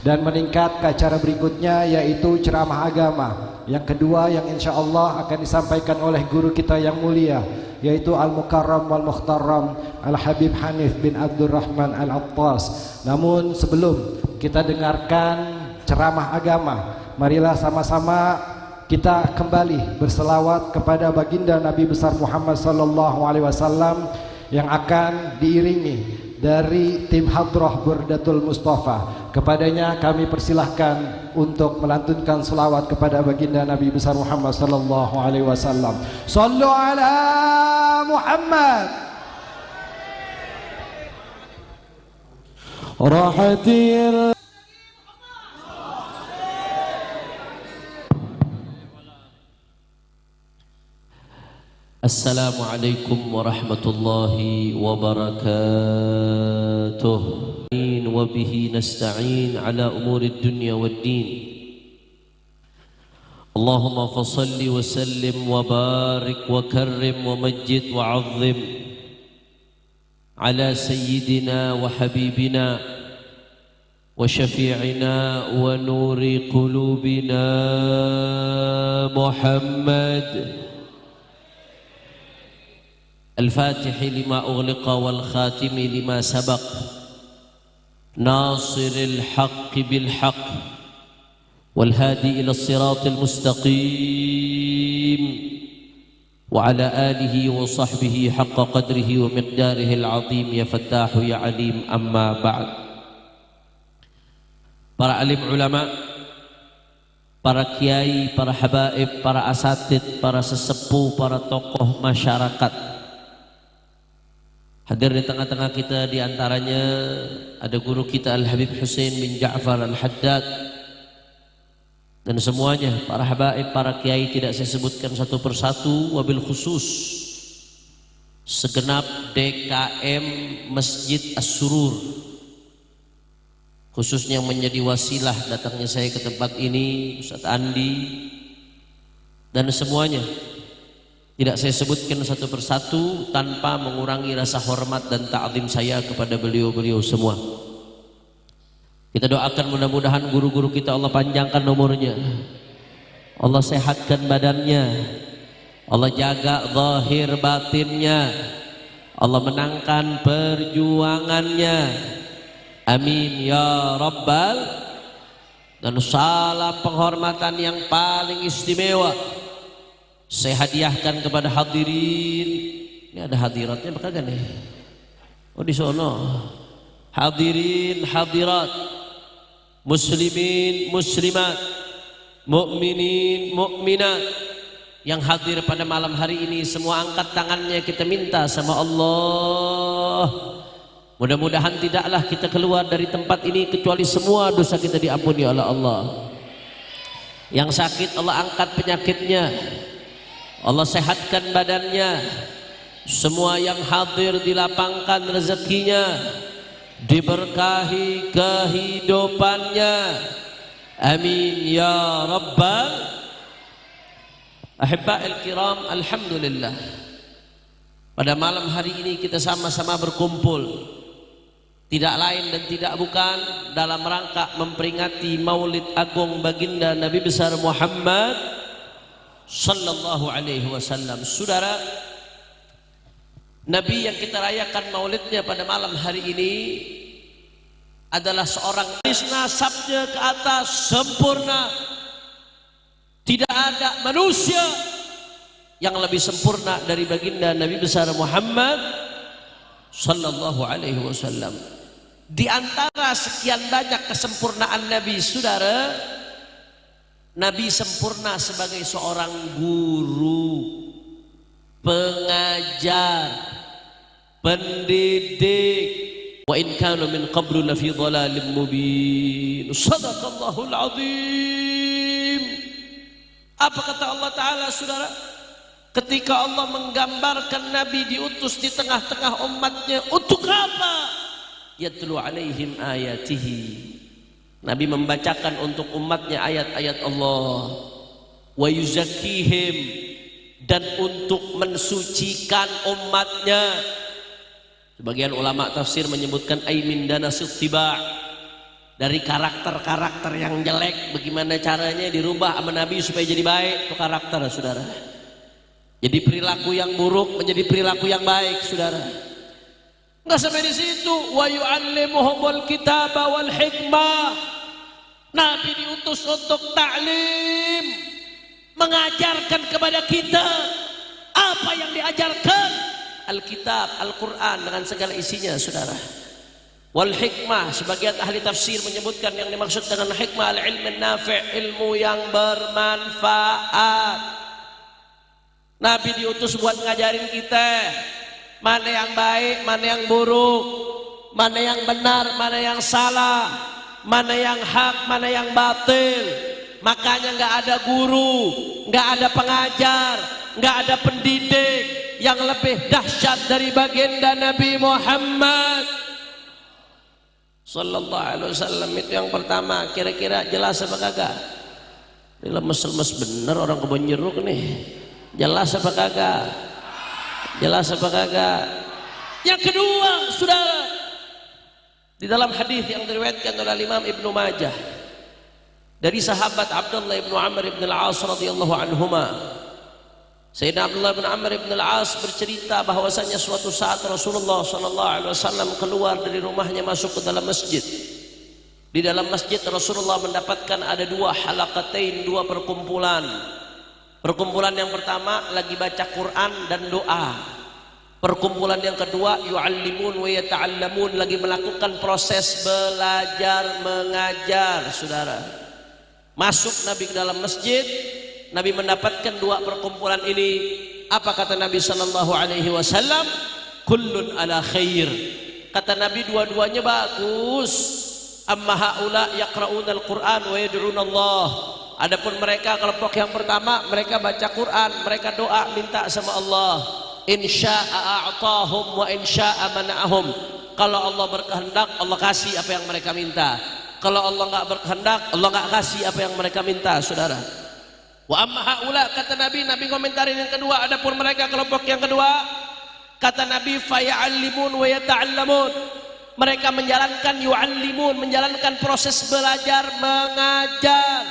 dan meningkat ke acara berikutnya yaitu ceramah agama yang kedua yang insya Allah akan disampaikan oleh guru kita yang mulia, yaitu Al-Mukarram wal Mukhtaram Al-Habib Hanif bin Abdurrahman Al-Attas. Namun sebelum kita dengarkan ceramah agama, marilah sama-sama kita kembali berselawat kepada baginda Nabi besar Muhammad sallallahu alaihi wasallam yang akan diiringi dari tim Hadrah Burdatul Mustafa. Kepadanya kami persilahkan untuk melantunkan selawat kepada baginda Nabi besar Muhammad sallallahu alaihi wasallam. Sallu ala Muhammad. Rahatil Assalamualaikum warahmatullahi wabarakatuh. Wa bihi nasta'in ala umuri dunya waddin. Allahumma fasalli wa sallim wa barik wa karrim wa majjid wa azzim ala sayyidina wa habibina wa syafi'ina wa nuri qulubina Muhammad الفاتح لما أغلق والخاتم لما سبق ناصر الحق بالحق والهادي إلى الصراط المستقيم وعلى آله وصحبه حق قدره ومقداره العظيم يا فتاح يا عليم. أما بعد. Para alim ulama, para kiai, para habaib, para asatid, para sesepuh, para tokoh masyarakat, hadir di tengah-tengah kita, di antaranya ada guru kita Al-Habib Hussein bin Ja'far Al-Haddad, dan semuanya para habaib, para kiai tidak saya sebutkan satu persatu, wabil khusus segenap DKM Masjid As-Surur, khususnya yang menjadi wasilah datangnya saya ke tempat ini, Ustaz Andi dan semuanya. Tidak saya sebutkan satu persatu tanpa mengurangi rasa hormat dan ta'zim saya kepada beliau-beliau semua. Kita doakan mudah-mudahan guru-guru kita Allah panjangkan umurnya, Allah sehatkan badannya, Allah jaga zahir batinnya, Allah menangkan perjuangannya. Amin ya Rabbal. Dan salam penghormatan yang paling istimewa saya hadiahkan kepada hadirin. Ini ada hadiratnya bakal nih. Oh di sono. Hadirin, hadirat, muslimin, muslimat, mukminin, mukminat yang hadir pada malam hari ini, semua angkat tangannya, kita minta sama Allah. Mudah-mudahan tidaklah kita keluar dari tempat ini kecuali semua dosa kita diampuni oleh Allah. Yang sakit Allah angkat penyakitnya, Allah sehatkan badannya. Semua yang hadir dilapangkan rezekinya, diberkahi kehidupannya. Amin ya Rabbal. Ahibba'il kiram, alhamdulillah, pada malam hari ini kita sama-sama berkumpul tidak lain dan tidak bukan dalam rangka memperingati Maulid Agung baginda Nabi besar Muhammad sallallahu alaihi wasallam. Saudara, Nabi yang kita rayakan maulidnya pada malam hari ini adalah seorang nasabnya ke atas sempurna. Tidak ada manusia yang lebih sempurna dari baginda Nabi besar Muhammad sallallahu alaihi wasallam. Di antara sekian banyak kesempurnaan Nabi, saudara, Nabi sempurna sebagai seorang guru, pengajar, pendidik. Wa in kanu min qablu la fi dhalalim mubin. Shadaqallahul azim. Apa kata Allah Ta'ala, saudara? Ketika Allah menggambarkan Nabi diutus di tengah-tengah umatnya, untuk apa? Yatlu alaihim ayatihi. Nabi membacakan untuk umatnya ayat-ayat Allah, wa yuzakkihim, dan untuk mensucikan umatnya. Sebagian ulama tafsir menyebutkan ay min danasit tiba', dari karakter-karakter yang jelek, bagaimana caranya dirubah sama Nabi supaya jadi baik. Itu karakter, saudara. Jadi perilaku yang buruk menjadi perilaku yang baik, saudara. Enggak sampai di situ. Wa yu'allimuhumul kitaba wal hikmah. Nabi diutus untuk ta'lim, mengajarkan kepada kita apa yang diajarkan Alkitab, Al-Quran dengan segala isinya, saudara. Wal hikmah, sebagian ahli tafsir menyebutkan yang dimaksud dengan hikmah al-ilm nafi', ilmu yang bermanfaat. Nabi diutus buat ngajarin kita mana yang baik, mana yang buruk, mana yang benar, mana yang salah, mana yang hak, mana yang batil. Makanya nggak ada guru, nggak ada pengajar, nggak ada pendidik yang lebih dahsyat dari baginda Nabi Muhammad sallallahu alaihi wasallam. Itu yang pertama. Kira-kira jelas apa kagak? Ini lemes-lemes bener orang kebon jeruk nih. Jelas apa kagak? Jelas apa kagak? Yang kedua, saudara, di dalam hadis yang diriwayatkan oleh Imam Ibnu Majah dari sahabat Abdullah ibnu Amr ibn al-As radhiyallahu anhuma, Sayyidina Abdullah bin Amr ibn al-As bercerita bahwasanya suatu saat Rasulullah SAW keluar dari rumahnya masuk ke dalam masjid. Di dalam masjid Rasulullah mendapatkan ada dua halaqatain, dua perkumpulan. Perkumpulan yang pertama lagi baca Quran dan doa. Perkumpulan yang kedua yu'allimun wa yata'allamun, lagi melakukan proses belajar mengajar, saudara. Masuk Nabi ke dalam masjid, Nabi mendapatkan dua perkumpulan ini. Apa kata Nabi sallallahu alaihi wasallam? Kullun ala khair. Kata Nabi dua-duanya bagus. Amma haula yaqra'una al-Qur'an wa yad'una Allah. Adapun mereka kelompok yang pertama, mereka baca Quran, mereka doa minta sama Allah. Insya'a a'tahum wa insya'a mana'ahum. Kalau Allah berkehendak, Allah kasih apa yang mereka minta. Kalau Allah enggak berkehendak, Allah enggak kasih apa yang mereka minta, saudara. Wa amma haula, kata Nabi, Nabi komentarin yang kedua, adapun mereka kelompok yang kedua, kata Nabi faya'allimun wa yata'allamun. Mereka menjalankan yu'allimun, menjalankan proses belajar mengajar.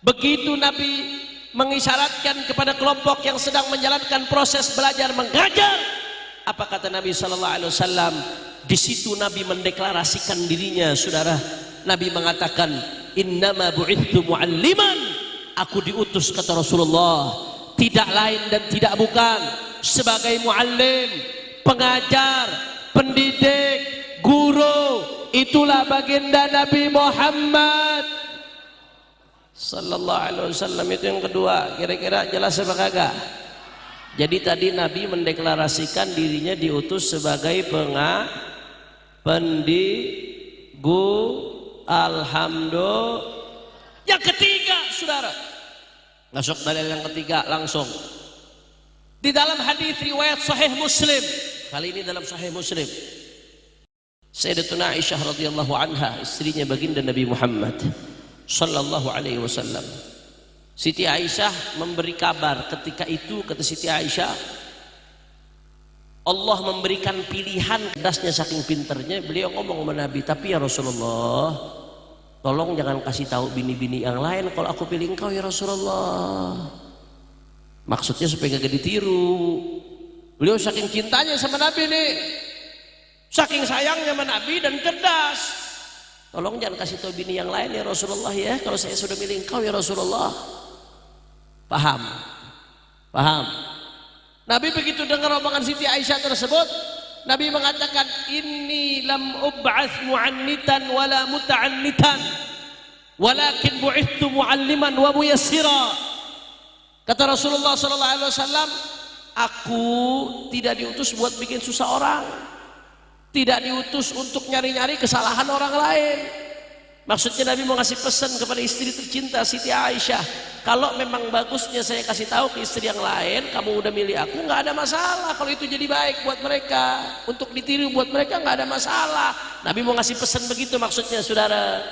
Begitu Nabi mengisyaratkan kepada kelompok yang sedang menjalankan proses belajar mengajar, apa kata Nabi sallallahu alaihi wasallam? Di situ Nabi mendeklarasikan dirinya, saudara. Nabi mengatakan, innama bu'ithu mu'alliman. Aku diutus, kata Rasulullah, tidak lain dan tidak bukan sebagai muallim, pengajar, pendidik, guru. Itulah baginda Nabi Muhammad sallallahu alaihi wasallam. Itu yang kedua. Kira-kira jelas apa kagak? Jadi tadi Nabi mendeklarasikan dirinya diutus sebagai pendigu. Alhamdulillah. Yang ketiga, saudara, masuk dalil yang ketiga langsung di dalam hadis riwayat Sahih Muslim. Kali ini dalam Sahih Muslim, Sayyidatuna Aisyah radhiyallahu anha, istrinya baginda Nabi Muhammad sallallahu alaihi wasallam. Siti Aisyah memberi kabar ketika itu, kata Siti Aisyah, Allah memberikan pilihan, kedasnya saking pinternya beliau ngomong sama Nabi, tapi ya Rasulullah, tolong jangan kasih tahu bini-bini yang lain kalau aku pilih engkau ya Rasulullah. Maksudnya supaya gak ditiru. Beliau saking cintanya sama Nabi nih, saking sayangnya sama Nabi dan cerdas. Tolong jangan kasih tahu bini yang lain ya Rasulullah ya, kalau saya sudah milih engkau ya Rasulullah. Paham? Paham? Nabi begitu dengar omongan Siti Aisyah tersebut, Nabi mengatakan, inni lam ub'ats mu'annitan wala muta'annitan, walakin bu'ithtu mu'alliman wa muyassira. Kata Rasulullah sallallahu alaihi wasallam, aku tidak diutus buat bikin susah orang, tidak diutus untuk nyari-nyari kesalahan orang lain. Maksudnya Nabi mau ngasih pesan kepada istri tercinta Siti Aisyah, kalau memang bagusnya saya kasih tahu ke istri yang lain, kamu udah milih aku, nggak ada masalah. Kalau itu jadi baik buat mereka, untuk ditiru buat mereka, nggak ada masalah. Nabi mau ngasih pesan begitu maksudnya, saudara.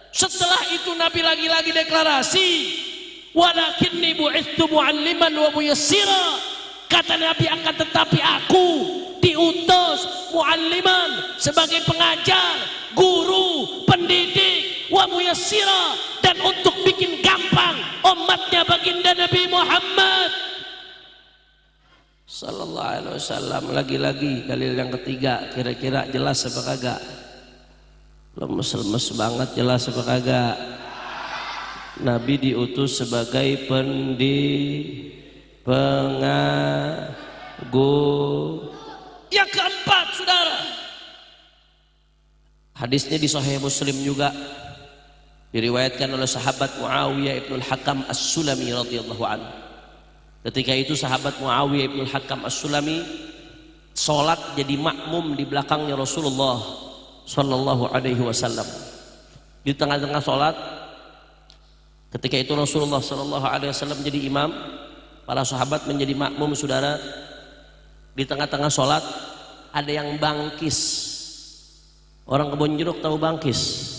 Setelah itu Nabi lagi-lagi deklarasi, walakinni bu'ithtu mu'alliman wa muyassira. Kata Nabi, akan tetapi aku diutus mualliman sebagai pengajar, guru, pendidik, wa muyassira, dan untuk bikin gampang umatnya baginda Nabi Muhammad sallallahu alaihi wasallam. Lagi-lagi dalil yang ketiga, kira-kira jelas apa kagak? Lemes-lemes banget, jelas apa kagak? Nabi diutus sebagai pengagur. Yang keempat, saudara, hadisnya di Sahih Muslim juga, diriwayatkan oleh sahabat Muawiyah ibn al-Hakam as-Sulami radhiyallahu anhu. Ketika itu sahabat Muawiyah ibn al-Hakam as-Sulami sholat jadi makmum di belakangnya Rasulullah sallallahu alaihi wasallam. Di tengah-tengah sholat, ketika itu Rasulullah sallallahu alaihi wasallam jadi imam, para sahabat menjadi makmum, saudara. Di tengah-tengah sholat ada yang bangkis. Orang Kebon Jeruk tahu bangkis?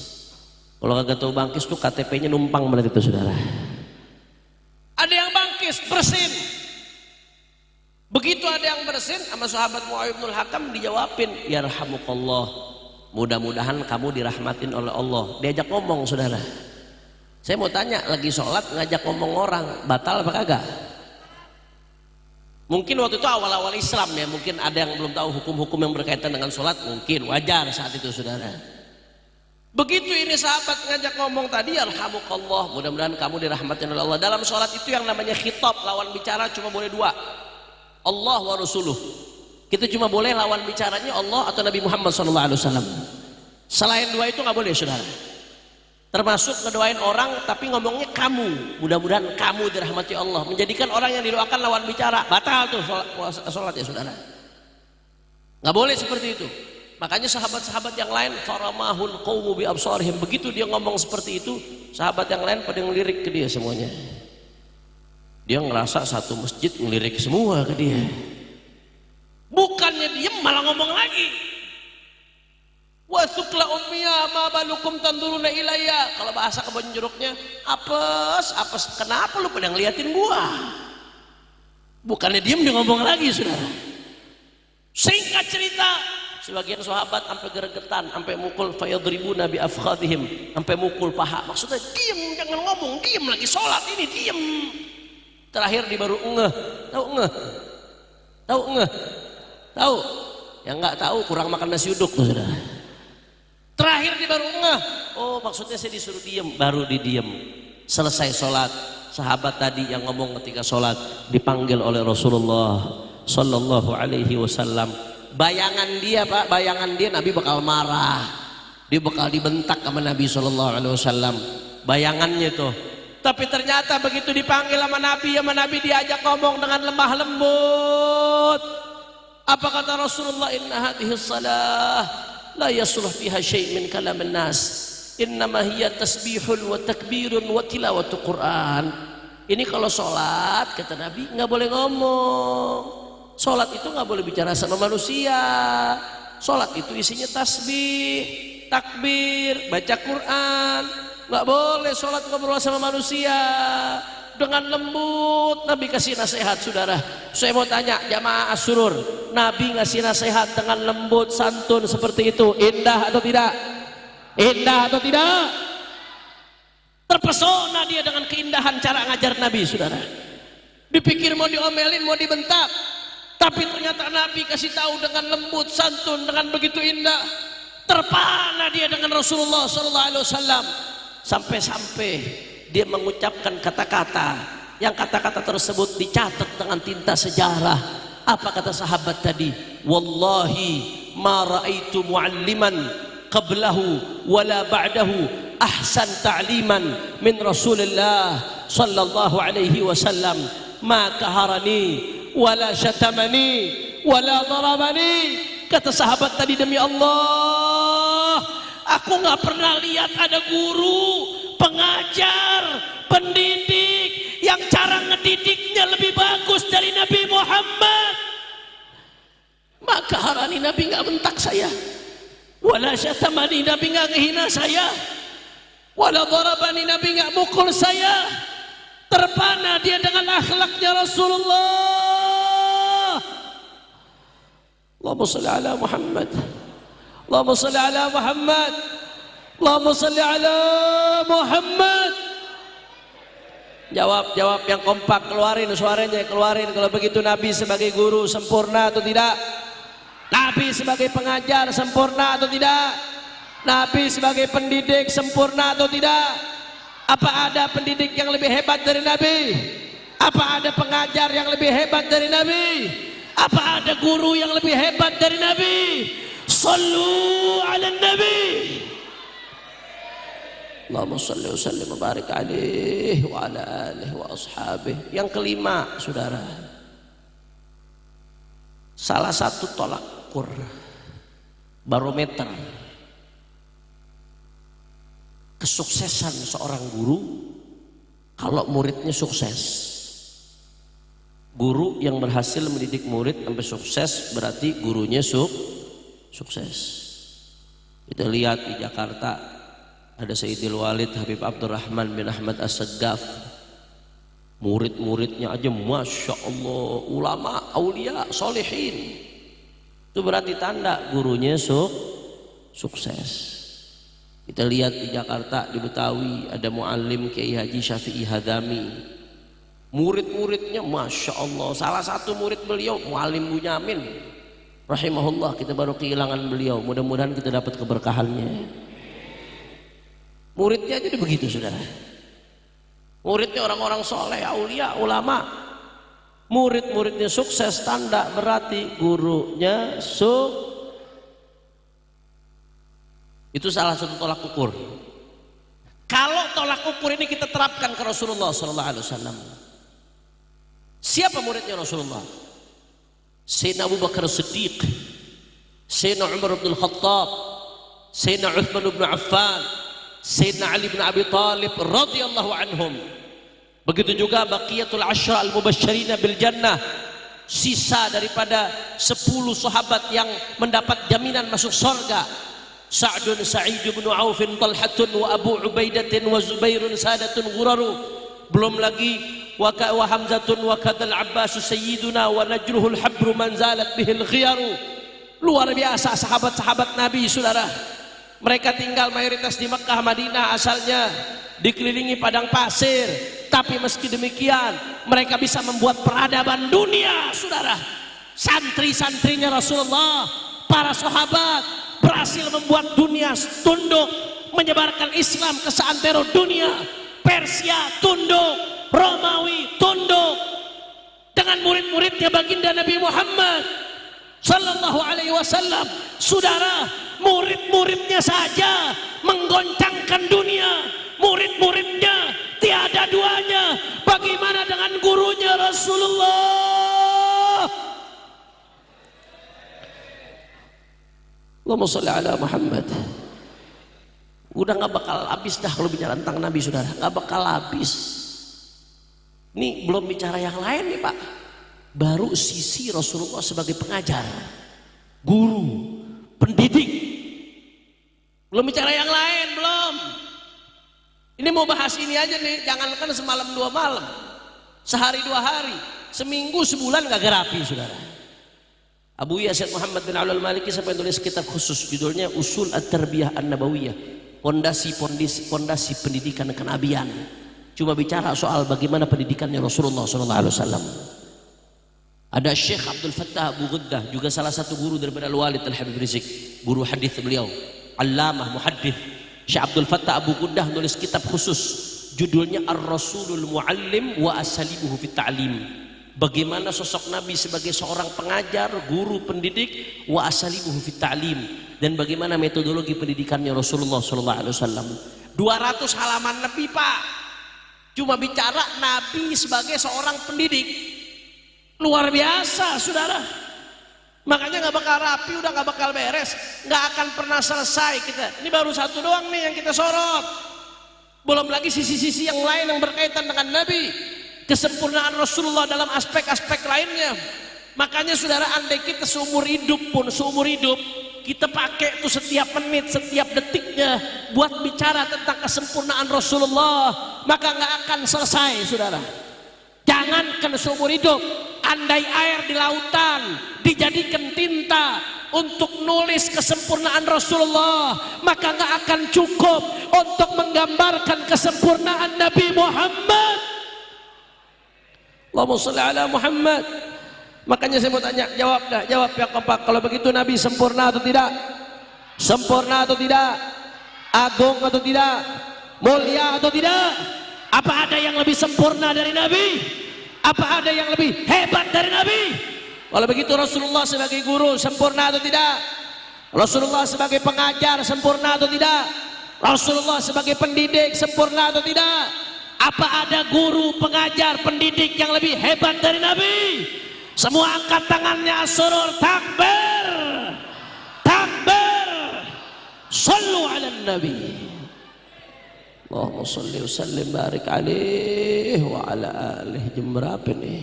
Kalau kagak tahu bangkis tuh KTP-nya numpang berarti itu, saudara. Ada yang bangkis, bersin. Begitu ada yang bersin, sama sahabat Muawiyah bin Hakam dijawabin, yarhamukallah, mudah-mudahan kamu dirahmatin oleh Allah. Diajak ngomong, saudara. Saya mau tanya, lagi sholat ngajak ngomong orang, batal apa kagak? Mungkin waktu itu awal-awal Islam ya, mungkin ada yang belum tahu hukum-hukum yang berkaitan dengan sholat, mungkin wajar saat itu, saudara. Begitu ini sahabat ngajak ngomong tadi, yarhamukallah, mudah-mudahan kamu dirahmatin oleh Allah. Dalam sholat itu yang namanya khitab, lawan bicara cuma boleh dua, Allah wa Rasuluh. Kita cuma boleh lawan bicaranya Allah atau Nabi Muhammad SAW. Selain dua itu nggak boleh, saudara. Termasuk ngedoain orang tapi ngomongnya kamu, mudah-mudahan kamu dirahmati Allah. Menjadikan orang yang didoakan lawan bicara, batal tuh sholat ya, saudara. Nggak boleh seperti itu. Makanya sahabat-sahabat yang lain, faramahul qawmu bi absarihim, begitu dia ngomong seperti itu, sahabat yang lain pada ngelirik ke dia semuanya. Dia ngerasa satu masjid ngelirik semua ke dia. Bukannya diem, malah ngomong lagi. Wa sukla ummiya ma balukum tanduruna ilayya. Kalau bahasa Kebon Jeruknya, apes, kenapa lu pada ngeliatin gua? Bukannya diem, dia ngomong lagi, saudara. Singkat cerita, sebagian sahabat sampai geregetan, sampai mukul fayadribuna bi afkhadhihim, sampai mukul paha. Maksudnya diem, jangan ngomong, diem lagi sholat ini, diem. Terakhir dia baru ngeh, tahu? Yang nggak tahu kurang makan nasi uduk tuh, saudara. Terakhir dia baru ngeh, oh maksudnya saya disuruh diem, baru didiem. Selesai sholat, sahabat tadi yang ngomong ketika sholat dipanggil oleh Rasulullah sallallahu alaihi wasallam. Bayangan dia, Pak, bayangan dia Nabi bakal marah, dia bakal dibentak sama Nabi sallallahu alaihi wasallam, bayangannya tuh. Tapi ternyata begitu dipanggil sama Nabi diajak ngomong dengan lemah lembut. Apa kata Rasulullah? Inna hadhihi salah la yasluh fiha syai' min kalamin nas, innama hiya tasbihun wa takbirun wa tilawatu Quran. Ini kalau sholat, kata Nabi, nggak boleh ngomong. Sholat itu nggak boleh bicara sama manusia. Sholat itu isinya tasbih, takbir, baca Quran. Nggak boleh sholat ngobrol sama manusia. Dengan lembut Nabi kasih nasihat, saudara. Saya mau tanya jamaah As-Surur, Nabi ngasih nasihat dengan lembut santun seperti itu, indah atau tidak? Indah atau tidak? Terpesona dia dengan keindahan cara ngajar Nabi, saudara. Dipikir mau diomelin, mau dibentak, tapi ternyata Nabi kasih tahu dengan lembut santun, dengan begitu indah. Terpana dia dengan Rasulullah SAW, sampai-sampai dia mengucapkan kata-kata yang kata-kata tersebut dicatat dengan tinta sejarah. Apa kata sahabat tadi? Wallahi ma ra'aitu mu'alliman qablahu wala ba'dahu ahsan ta'liman min Rasulillah sallallahu alaihi wasallam, ma kaharani wala syatamani wala darabani. Kata sahabat tadi, demi Allah, aku nggak pernah lihat ada guru, pengajar, pendidik yang cara ngedidiknya lebih bagus dari Nabi Muhammad. Maka harani, Nabi nggak bentak saya, wala syatamani, Nabi nggak ngehina saya, wala darabani, Nabi nggak mukul saya. Terpana dia dengan akhlaknya Rasulullah. Allahumma salli ala Muhammad. Allahumma salli ala Muhammad. Allahumma salli ala Muhammad. Jawab yang kompak, keluarin suaranya, keluarin. Kalau begitu Nabi sebagai guru sempurna atau tidak? Nabi sebagai pengajar sempurna atau tidak? Nabi sebagai pendidik sempurna atau tidak? Apa ada pendidik yang lebih hebat dari Nabi? Apa ada pengajar yang lebih hebat dari Nabi? Apa ada guru yang lebih hebat dari Nabi? Sallu ala Nabi. Allahumma salli wa sallim wa barik alaihi wa ala alihi wa ashabihi. Yang kelima, saudara, salah satu tolak ukur barometer kesuksesan seorang guru, kalau muridnya sukses. Guru yang berhasil mendidik murid sampai sukses berarti gurunya sukses. Kita lihat di Jakarta ada Sayyidil Walid Habib Abdurrahman bin Ahmad As-Saggaf. Murid-muridnya aja Masya Allah, ulama, aulia, solehin. Itu berarti tanda gurunya sukses. Kita lihat di Jakarta, di Betawi ada muallim Kiai Haji Syafi'i Hadami. Murid-muridnya Masya Allah. Salah satu murid beliau Muallim Bunyamin rahimahullah, kita baru kehilangan beliau. Mudah-mudahan kita dapat keberkahannya. Muridnya jadi begitu, saudara. Muridnya orang-orang soleh, aulia, ulama. Murid-muridnya sukses, tanda berarti gurunya Itu salah satu tolak ukur. Kalau tolak ukur ini kita terapkan ke Rasulullah SAW. Siapa muridnya Rasulullah? Sayyidina Abu Bakar Siddiq, Sayyidina Umar bin Khattab, Sayyidina Uthman bin Affan, Sayyidina Ali bin Abi Talib radhiyallahu anhum. Begitu juga baqiyatul ashra al-mubasysyirina bil jannah, sisa daripada 10 sahabat yang mendapat jaminan masuk surga. Sa'dun Sa'id bin Aufin Talhatun wa Abu Ubaidatin wa Zubairun Sadatun Ghuraru. Belum lagi wa Hamzatun wa kadal Abbas sayyiduna wa najruhul habru man zalat bihil khiyaru. Luar biasa sahabat-sahabat Nabi, saudara. Mereka tinggal mayoritas di Mekah, Madinah asalnya, dikelilingi padang pasir, tapi meski demikian mereka bisa membuat peradaban dunia, saudara. Santri-santrinya Rasulullah, para sahabat berhasil membuat dunia tunduk, menyebarkan Islam ke seantero dunia. Persia tunduk, Romawi tunduk dengan murid-muridnya baginda Nabi Muhammad sallallahu alaihi wasallam. Saudara, murid-muridnya saja menggoncangkan dunia. Murid-muridnya tiada duanya. Bagaimana dengan gurunya Rasulullah? Allahumma sholli ala Muhammad. Udah gak bakal habis dah kalau bicara tentang Nabi, saudara. Gak bakal habis. Ini belum bicara yang lain nih, Pak. Baru sisi Rasulullah sebagai pengajar, guru, pendidik. Belum bicara yang lain, belum. Ini mau bahas ini aja nih. Jangankan semalam 2 malam, sehari 2 hari, seminggu sebulan gak gerapi, saudara. Abu Yasid Muhammad bin Abdul Maliki sampai tulis kitab khusus judulnya Usul At-Tarbiyah An-Nabawiyah, pondasi pendidikan kenabian. Cuma bicara soal bagaimana pendidikannya Rasulullah SAW. Ada Syekh Abdul Fattah Abu Ghuddah, juga salah satu guru daripada Al-Walid Al-Habib Rizik, guru hadis beliau, Allamah muhaddits. Syekh Abdul Fattah Abu Ghuddah nulis kitab khusus judulnya Ar-Rasulul Muallim wa Asalibuhu fit Ta'lim. Bagaimana sosok Nabi sebagai seorang pengajar, guru, pendidik, wa asalibuhu fit ta'lim, dan bagaimana metodologi pendidikannya Rasulullah SAW. 200 halaman lebih, Pak, cuma bicara Nabi sebagai seorang pendidik. Luar biasa, saudara. Makanya gak bakal rapi, udah gak bakal beres, gak akan pernah selesai kita. Ini baru satu doang nih yang kita sorot. Belum lagi sisi-sisi yang lain yang berkaitan dengan Nabi, kesempurnaan Rasulullah dalam aspek-aspek lainnya. Makanya saudara, andai kita seumur hidup kita pakai itu setiap menit, setiap detiknya buat bicara tentang kesempurnaan Rasulullah, maka nggak akan selesai, saudara. Jangankan seumur hidup, andai air di lautan dijadikan tinta untuk nulis kesempurnaan Rasulullah, maka nggak akan cukup untuk menggambarkan kesempurnaan Nabi Muhammad. Allahumma sholli ala Muhammad. Makanya saya mau tanya, jawab yang kompak. Kalau begitu Nabi sempurna atau tidak? Sempurna atau tidak? Agung atau tidak? Mulia atau tidak? Apa ada yang lebih sempurna dari Nabi? Apa ada yang lebih hebat dari Nabi? Kalau begitu Rasulullah sebagai guru sempurna atau tidak? Rasulullah sebagai pengajar sempurna atau tidak? Rasulullah sebagai pendidik sempurna atau tidak? Apa ada guru, pengajar, pendidik yang lebih hebat dari Nabi? Semua angkat tangannya, surur takbir, takbir, sallu ala nabi. Allahumma salli wa sallim barik alaihi wa ala alihi. Jam berapa nih?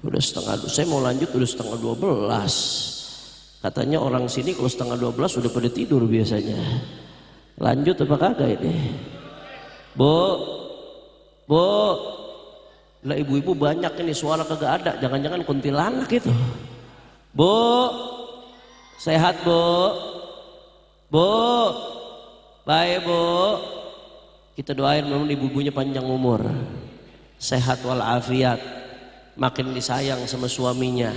Udah setengah, saya mau lanjut udah setengah 12. Katanya orang sini kalau setengah 12 udah pada tidur biasanya. Lanjut apa kagak ini? Bu, lah ibu-ibu banyak ini, suara kagak ada, jangan-jangan kuntilanak itu. Bu, sehat bu, baik bu. Kita doain mudah-mudahan ibu-ibunya panjang umur, sehat walafiat, makin disayang sama suaminya.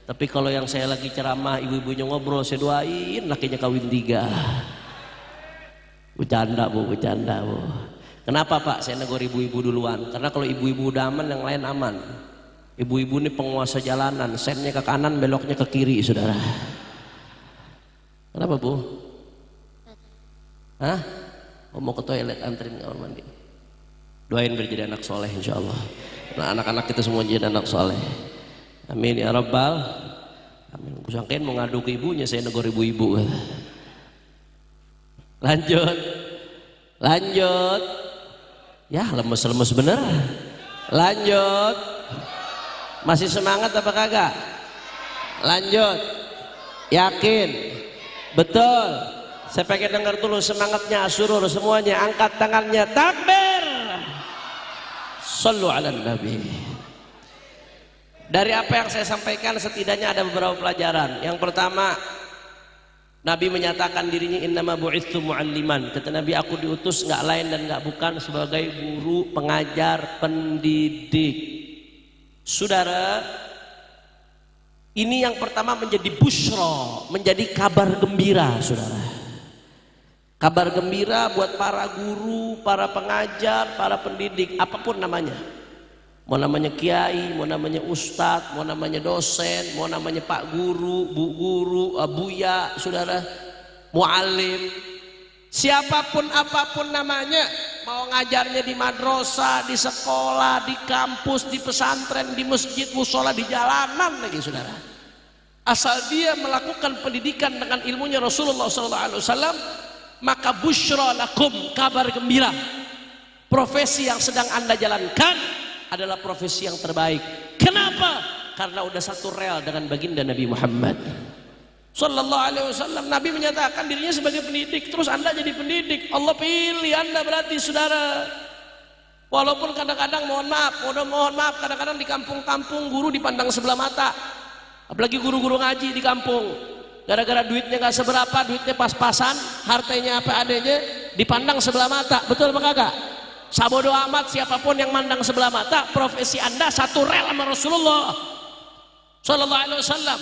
Tapi kalau yang saya lagi ceramah, ibu-ibunya ngobrol, saya doain lakinya kawin 3. Bercanda bu. Kenapa Pak? Saya negor ibu-ibu duluan. Karena kalau ibu-ibu udah aman, yang lain aman. Ibu-ibu ini penguasa jalanan, sennya ke kanan, beloknya ke kiri, saudara. Kenapa Bu? Hah? Mau ke toilet, anterin kamar mandi. Doain biar jadi anak soleh insya Allah. Nah, anak-anak kita semua jadi anak soleh. Amin ya Rabbal. Amin. Kusangkain mau ngadu ke ibunya, saya negor ibu-ibu. Lanjut. Ya lemes-lemes bener. Lanjut. Masih semangat apa kagak? Lanjut. Yakin? Betul. Saya pengen dengar dulu semangatnya asurur semuanya. Angkat tangannya, takbir. Sallu ala nabi. Dari apa yang saya sampaikan setidaknya ada beberapa pelajaran. Yang pertama, Nabi menyatakan dirinya innama bu'itsu mu'alliman. Kata Nabi, aku diutus nggak lain dan nggak bukan sebagai guru, pengajar, pendidik. Saudara, ini yang pertama menjadi busyra, menjadi kabar gembira, saudara. Kabar gembira buat para guru, para pengajar, para pendidik, apapun namanya. Mau namanya kiai, mau namanya ustadz, mau namanya dosen, mau namanya pak guru, bu guru, buya, saudara, muallim, siapapun apapun namanya, mau ngajarnya di madrasah, di sekolah, di kampus, di pesantren, di masjid, musola, di jalanan lagi, saudara. Asal dia melakukan pendidikan dengan ilmunya Rasulullah SAW, maka busyra lakum, kabar gembira. Profesi yang sedang Anda jalankan adalah profesi yang terbaik. Kenapa? Karena udah satu rel dengan baginda Nabi Muhammad sallallahu alaihi wasallam. Nabi menyatakan dirinya sebagai pendidik, terus Anda jadi pendidik. Allah pilih Anda berarti, saudara. Walaupun kadang-kadang mohon maaf, kadang-kadang di kampung-kampung guru dipandang sebelah mata. Apalagi guru-guru ngaji di kampung. Gara-gara duitnya nggak seberapa, duitnya pas-pasan, hartanya apa adanya, dipandang sebelah mata. Betul apa kagak? Sabodo amat siapapun yang mandang sebelah mata, profesi Anda satu rel sama Rasulullah sallallahu alaihi wasallam.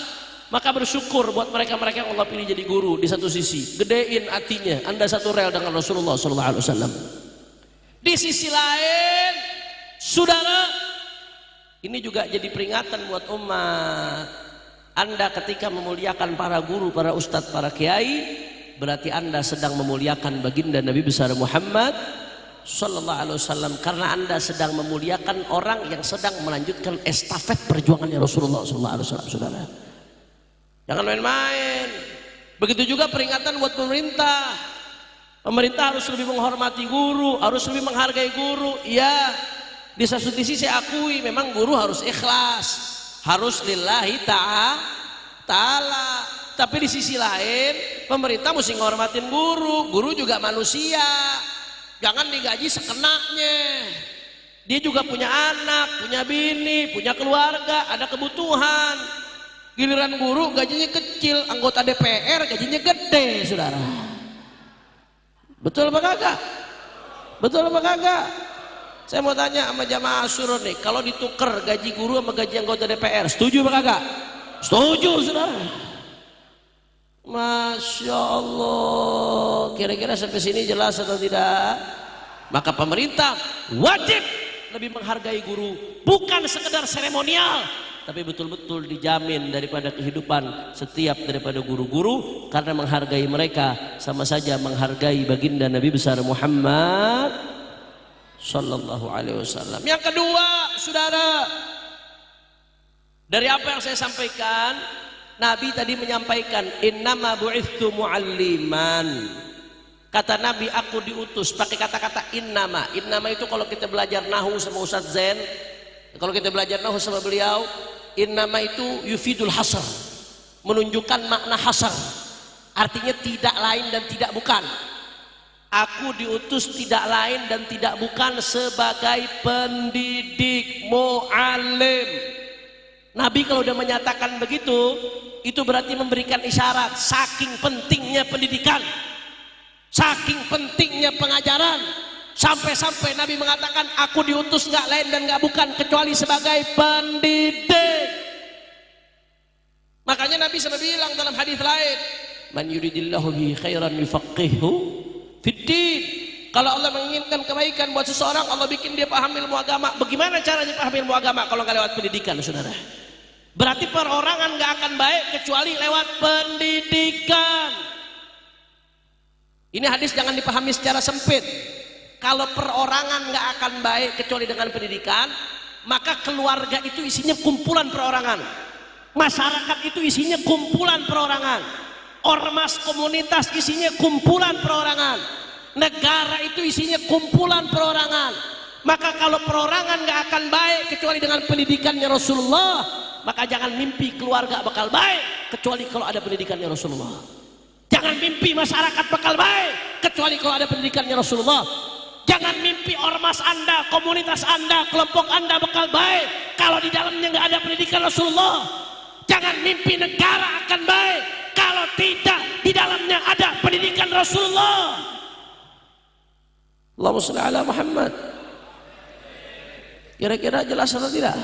Maka bersyukur buat mereka-mereka yang Allah pilih jadi guru. Di satu sisi gedein hatinya, Anda satu rel dengan Rasulullah sallallahu alaihi wasallam. Di sisi lain, saudara, ini juga jadi peringatan buat umat. Anda ketika memuliakan para guru, para ustadz, para kiai, berarti Anda sedang memuliakan baginda Nabi besar Muhammad sallallahu alaihi wasallam, karena Anda sedang memuliakan orang yang sedang melanjutkan estafet perjuangannya Rasulullah sallallahu alaihi wasallam, saudara. Jangan main-main. Begitu juga peringatan buat pemerintah. Pemerintah harus lebih menghormati guru, harus lebih menghargai guru. Ya, di satu sisi saya akui memang guru harus ikhlas, harus lillahi ta'ala. Tapi di sisi lain pemerintah mesti menghormatin guru. Guru juga manusia. Jangan digaji sekenaknya, Dia juga punya anak, punya bini, punya keluarga, ada kebutuhan. Giliran guru gajinya kecil, anggota DPR gajinya gede, saudara. Betul apa kagak? Betul apa kagak? Saya mau tanya sama jamaah Asyura nih, kalau ditukar gaji guru sama gaji anggota DPR, setuju apa kagak? Setuju, saudara. Masya Allah. Kira-kira sampai sini jelas atau tidak? Maka pemerintah wajib lebih menghargai guru, bukan sekedar seremonial, tapi betul-betul dijamin daripada kehidupan setiap daripada guru-guru, karena menghargai mereka sama saja menghargai baginda Nabi besar Muhammad sallallahu alaihi wasallam. Yang kedua, saudara, dari apa yang saya sampaikan, Nabi tadi menyampaikan innama bu'itsu mu'alliman. Kata Nabi, aku diutus, pakai kata-kata innama. Innama itu kalau kita belajar nahu sama Ustaz Zain, kalau kita belajar nahu sama beliau, innama itu yufidul hasr, menunjukkan makna hasr, artinya tidak lain dan tidak bukan. Aku diutus tidak lain dan tidak bukan sebagai pendidik, mu'alim. Nabi kalau udah menyatakan begitu, itu berarti memberikan isyarat saking pentingnya pendidikan, saking pentingnya pengajaran, sampai-sampai Nabi mengatakan aku diutus nggak lain dan nggak bukan kecuali sebagai pendidik. Makanya Nabi sampai bilang dalam hadis lain, man yuridillahu bihi khairan yufaqihu fiddin. Kalau Allah menginginkan kebaikan buat seseorang, Allah bikin dia paham ilmu agama. Bagaimana caranya paham ilmu agama kalau nggak lewat pendidikan, saudara? Berarti perorangan nggak akan baik kecuali lewat pendidikan. Ini hadis jangan dipahami secara sempit. Kalau perorangan nggak akan baik kecuali dengan pendidikan, maka keluarga itu isinya kumpulan perorangan, masyarakat itu isinya kumpulan perorangan, ormas komunitas isinya kumpulan perorangan, negara itu isinya kumpulan perorangan. Maka kalau perorangan nggak akan baik kecuali dengan pendidikannya Rasulullah, maka jangan mimpi keluarga bakal baik kecuali kalau ada pendidikannya Rasulullah. Jangan mimpi masyarakat bakal baik kecuali kalau ada pendidikannya Rasulullah. Jangan mimpi ormas Anda, komunitas Anda, kelompok Anda bakal baik kalau di dalamnya nggak ada pendidikan Rasulullah. Jangan mimpi negara akan baik kalau tidak di dalamnya ada pendidikan Rasulullah. Allahumma shalli ala Muhammad. Kira-kira jelas atau tidak?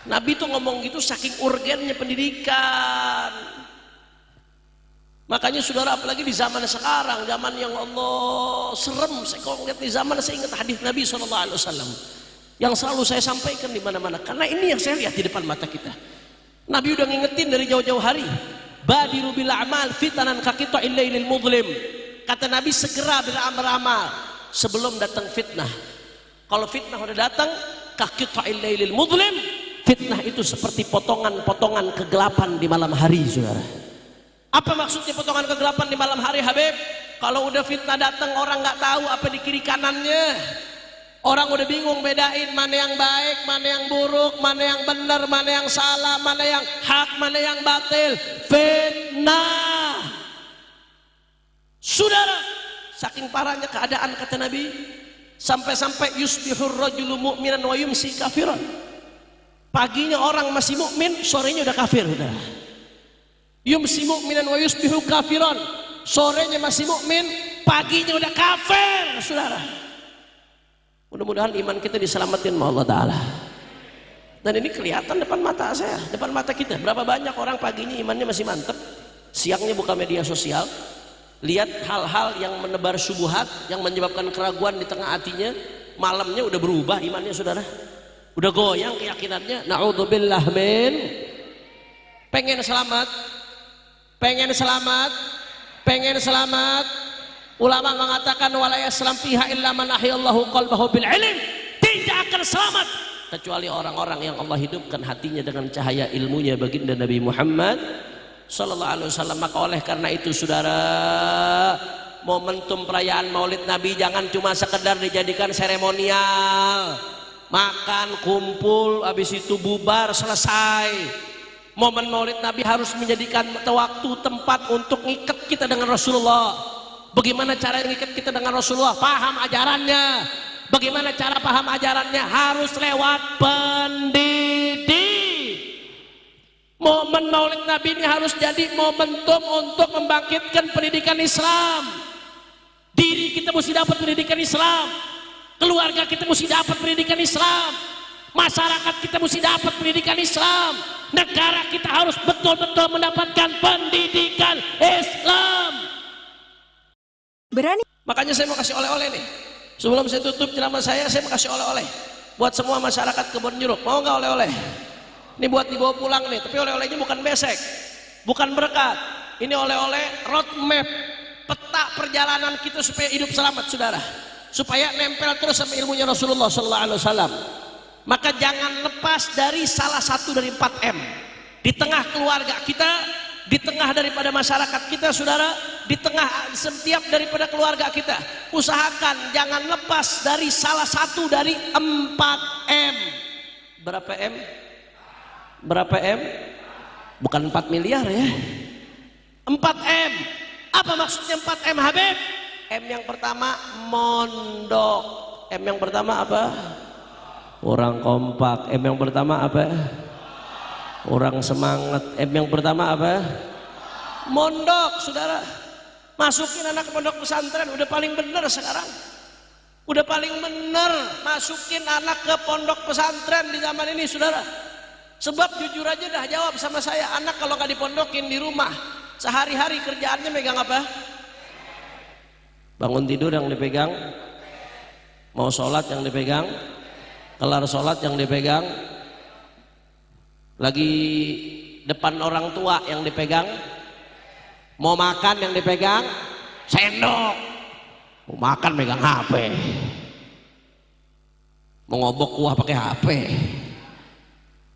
Nabi tuh ngomong gitu saking urgennya pendidikan. Makanya saudara, apalagi di zaman sekarang, zaman yang Allah serem. Saya kalau lihat di zaman, saya ingat hadis Nabi SAW yang selalu saya sampaikan di mana-mana, karena ini yang saya lihat di depan mata kita. Nabi udah ngingetin dari jauh-jauh hari, badiru bil a'mal fitanan kaqita'il lailil mudlim. Kata Nabi, segera beramal sebelum datang fitnah. Kalau fitnah udah datang, kaqita'il lailil mudlim, fitnah itu seperti potongan-potongan kegelapan di malam hari, saudara. Apa maksudnya potongan kegelapan di malam hari, Habib? Kalau udah fitnah datang, orang nggak tahu apa di kiri kanannya. Orang udah bingung bedain mana yang baik, mana yang buruk, mana yang benar, mana yang salah, mana yang hak, mana yang batil. Fitnah. Saudara, saking parahnya keadaan, kata Nabi, sampai-sampai yusbihur rajulu mu'minan wa yumsi kafiran. Paginya orang masih mukmin, sorenya udah kafir, saudara. Yumsi mu'minan wa yusbihu kafiran, sorenya masih mukmin, paginya udah kafir, saudara. Mudah-mudahan iman kita diselamatin sama Allah Ta'ala. Dan ini kelihatan depan mata saya, depan mata kita. Berapa banyak orang paginya imannya masih mantep, siangnya buka media sosial, lihat hal-hal yang menebar syubhat, yang menyebabkan keraguan di tengah hatinya, malamnya udah berubah imannya, saudara. Udah goyang keyakinannya. Na'udzubillah min. Pengen selamat, pengen selamat, pengen selamat. Ulama mengatakan wala yaslam fiha illa man ahyallahu qalbahu bil ilm. Tidak akan selamat kecuali orang-orang yang Allah hidupkan hatinya dengan cahaya ilmunya baginda Nabi Muhammad sallallahu alaihi wasallam. Maka oleh karena itu, saudara, momentum perayaan Maulid Nabi jangan cuma sekedar dijadikan seremonial, makan, kumpul, habis itu bubar, selesai. Momen Maulid Nabi harus menjadikan waktu, tempat untuk ngikat kita dengan Rasulullah. Bagaimana cara ngikat kita dengan Rasulullah? Paham ajarannya, Bagaimana cara paham ajarannya? Harus lewat pendidik. Momen Maulid Nabi ini harus jadi momentum untuk membangkitkan pendidikan Islam. Diri kita mesti dapat pendidikan Islam, keluarga kita mesti dapat pendidikan Islam, masyarakat kita mesti dapat pendidikan Islam, negara kita harus betul-betul mendapatkan pendidikan Islam. Berani. Makanya saya mau kasih oleh-oleh nih. Sebelum saya tutup ceramah saya mau kasih oleh-oleh buat semua masyarakat Kebon Jeruk. Mau nggak oleh-oleh? Ini buat dibawa pulang nih, tapi oleh-olehnya bukan besek, bukan berkat. Ini oleh-oleh roadmap, peta perjalanan kita supaya hidup selamat, saudara. Supaya nempel terus sama ilmunya Rasulullah SAW. Maka jangan lepas dari salah satu dari 4M. Di tengah keluarga kita, di tengah daripada masyarakat kita, saudara, di tengah setiap daripada keluarga kita, usahakan jangan lepas dari salah satu dari 4M. Berapa M? Berapa M? Bukan 4 miliar ya. 4M. Apa maksudnya 4M, Habib? M yang pertama mondok. M yang pertama apa? Orang kompak. M yang pertama apa? Orang semangat. M yang pertama apa? Mondok, saudara. Masukin anak ke pondok pesantren, udah paling bener sekarang. Udah paling bener masukin anak ke pondok pesantren di zaman ini, saudara. Sebab jujur aja dah jawab sama saya, anak kalau nggak dipondokin di rumah, sehari-hari kerjaannya megang apa? Bangun tidur yang dipegang, mau sholat yang dipegang, kelar sholat yang dipegang, lagi depan orang tua yang dipegang, mau makan yang dipegang, sendok, mau makan megang HP, mau ngobok kuah pakai HP.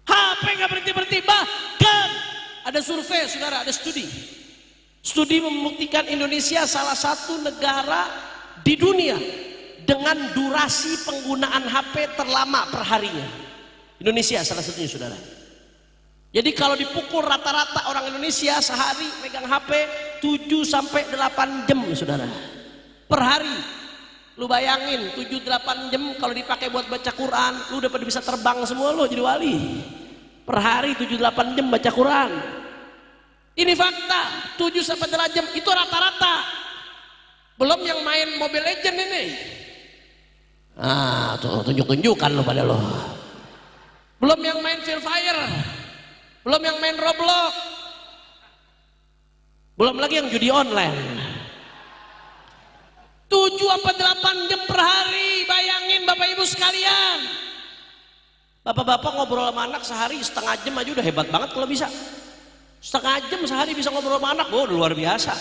HP nggak berhenti-berhenti. Bahkan ada survei, saudara, ada studi membuktikan Indonesia salah satu negara di dunia dengan durasi penggunaan HP terlama per harinya. Indonesia salah satunya, saudara. Jadi kalau dipukul rata-rata orang Indonesia sehari megang HP 7 sampai 8 jam, saudara, per hari. Lu bayangin 7-8 jam kalau dipakai buat baca Quran, lu udah pada bisa terbang semua, lu jadi wali. Per hari 7-8 jam baca Quran. Ini fakta. 7-8 jam itu rata-rata. Belum yang main Mobile Legend ini. Ah, tuh tunjuk-tunjukkan lo pada lo. Belum yang main Free Fire. Belum yang main Roblox. Belum lagi yang judi online. 7-8 jam per hari, bayangin Bapak Ibu sekalian. Bapak-bapak ngobrol sama anak sehari setengah jam aja udah hebat banget kalau bisa. Setengah jam sehari bisa ngobrol sama anak, udah luar biasa.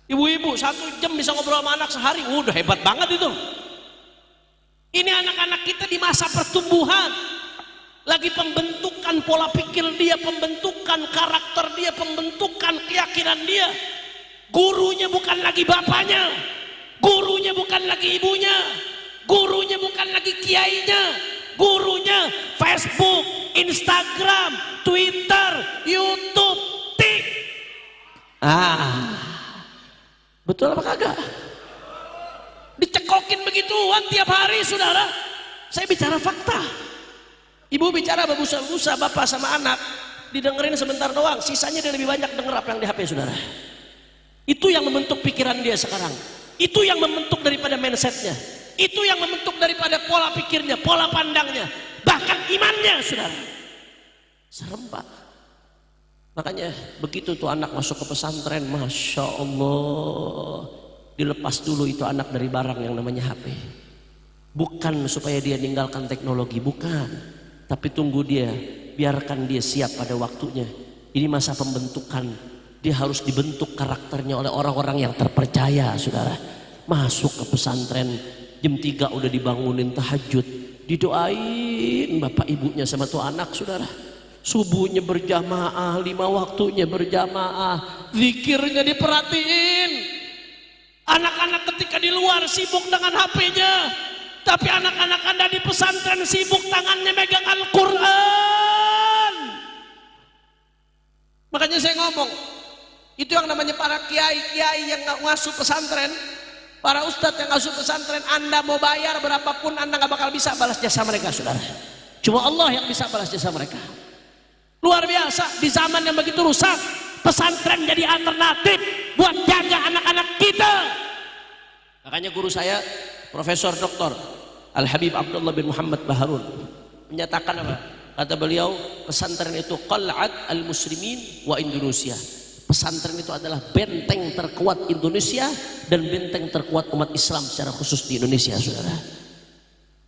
Ibu-ibu 1 jam bisa ngobrol sama anak sehari, udah hebat banget itu. Ini anak-anak kita di masa pertumbuhan, lagi pembentukan pola pikir dia, pembentukan karakter dia, pembentukan keyakinan dia. Gurunya bukan lagi bapaknya, gurunya bukan lagi ibunya, gurunya bukan lagi kiainya, gurunya Facebook, Instagram, Twitter, YouTube, Tik. Betul apa kagak? Dicekokin begituan tiap hari, saudara. Saya bicara fakta. Ibu bicara babusa-babusa, bapak sama anak didengerin sebentar doang, sisanya dia lebih banyak denger apa yang di HP, saudara. Itu yang membentuk pikiran dia sekarang. Itu yang membentuk daripada mindsetnya. Itu yang membentuk daripada pola pikirnya, pola pandangnya, bahkan imannya, saudara. Serem, Pak. Makanya begitu tuh anak masuk ke pesantren, Masya Allah, dilepas dulu itu anak dari barang yang namanya HP. Bukan supaya dia meninggalkan teknologi, bukan. Tapi tunggu dia, biarkan dia siap pada waktunya. Ini masa pembentukan. Dia harus dibentuk karakternya oleh orang-orang yang terpercaya, saudara. Masuk ke pesantren, jam 3 udah dibangunin tahajud, didoain bapak ibunya sama tuh anak, saudara. Subuhnya berjamaah, 5 waktunya berjamaah, zikirnya diperhatiin. Anak-anak ketika di luar sibuk dengan HP-nya, tapi anak-anak Anda di pesantren sibuk tangannya megang Al-Quran. Makanya saya ngomong, itu yang namanya para kiai-kiai yang ngasuh pesantren, Para ustadz yang asuh pesantren, Anda mau bayar berapapun Anda nggak bakal bisa balas jasa mereka, saudara. Cuma Allah yang bisa balas jasa mereka. Luar biasa, di zaman yang begitu rusak, pesantren jadi alternatif buat jaga anak-anak kita. Makanya guru saya, Profesor Dr. Al-Habib Abdullah bin Muhammad Baharun, menyatakan apa? Kata beliau, pesantren itu qal'at al-muslimin wa Indonesia. Pesantren itu adalah benteng terkuat Indonesia dan benteng terkuat umat Islam secara khusus di Indonesia, saudara.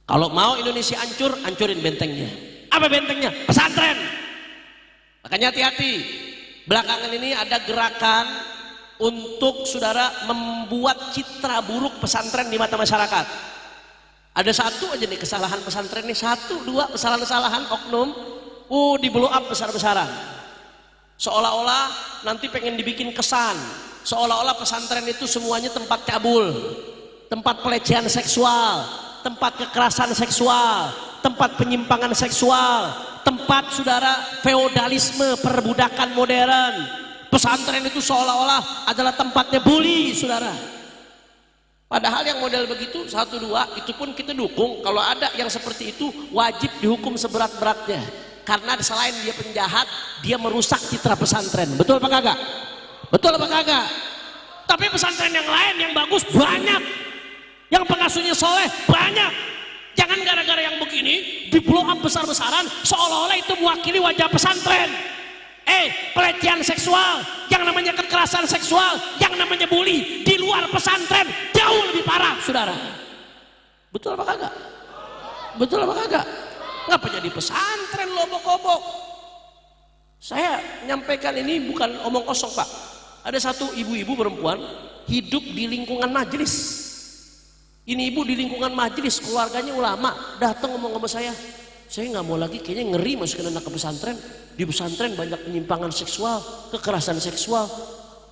Kalau mau Indonesia hancur, hancurin bentengnya. Apa bentengnya? Pesantren. Makanya hati-hati. Belakangan ini ada gerakan untuk saudara membuat citra buruk pesantren di mata masyarakat. Ada satu aja nih kesalahan pesantren nih, satu dua kesalahan-kesalahan oknum, di blow up besar-besaran. Seolah-olah nanti pengen dibikin kesan, seolah-olah pesantren itu semuanya tempat cabul, tempat pelecehan seksual, tempat kekerasan seksual, tempat penyimpangan seksual, tempat saudara feodalisme, perbudakan modern. Pesantren itu seolah-olah adalah tempatnya bully, saudara. Padahal yang model begitu satu dua itu pun kita dukung. Kalau ada yang seperti itu wajib dihukum seberat-beratnya. Karena selain dia penjahat, dia merusak citra pesantren. Betul apa kagak? Betul apa kagak? Tapi pesantren yang lain yang bagus banyak, yang pengasuhnya soleh banyak. Jangan gara-gara yang begini di blow up besar-besaran seolah-olah itu mewakili wajah pesantren. Pelecehan seksual, yang namanya kekerasan seksual, yang namanya bully di luar pesantren jauh lebih parah, saudara. Betul apa kagak? Betul apa kagak? Ngapa jadi pesantren lobok-obok? Saya menyampaikan ini bukan omong kosong, Pak. Ada satu ibu-ibu perempuan hidup di lingkungan majelis. Ini ibu di lingkungan majelis, keluarganya ulama, datang ngomong sama saya nggak mau lagi, kayaknya ngeri masukin anak ke pesantren. Di pesantren banyak penyimpangan seksual, kekerasan seksual.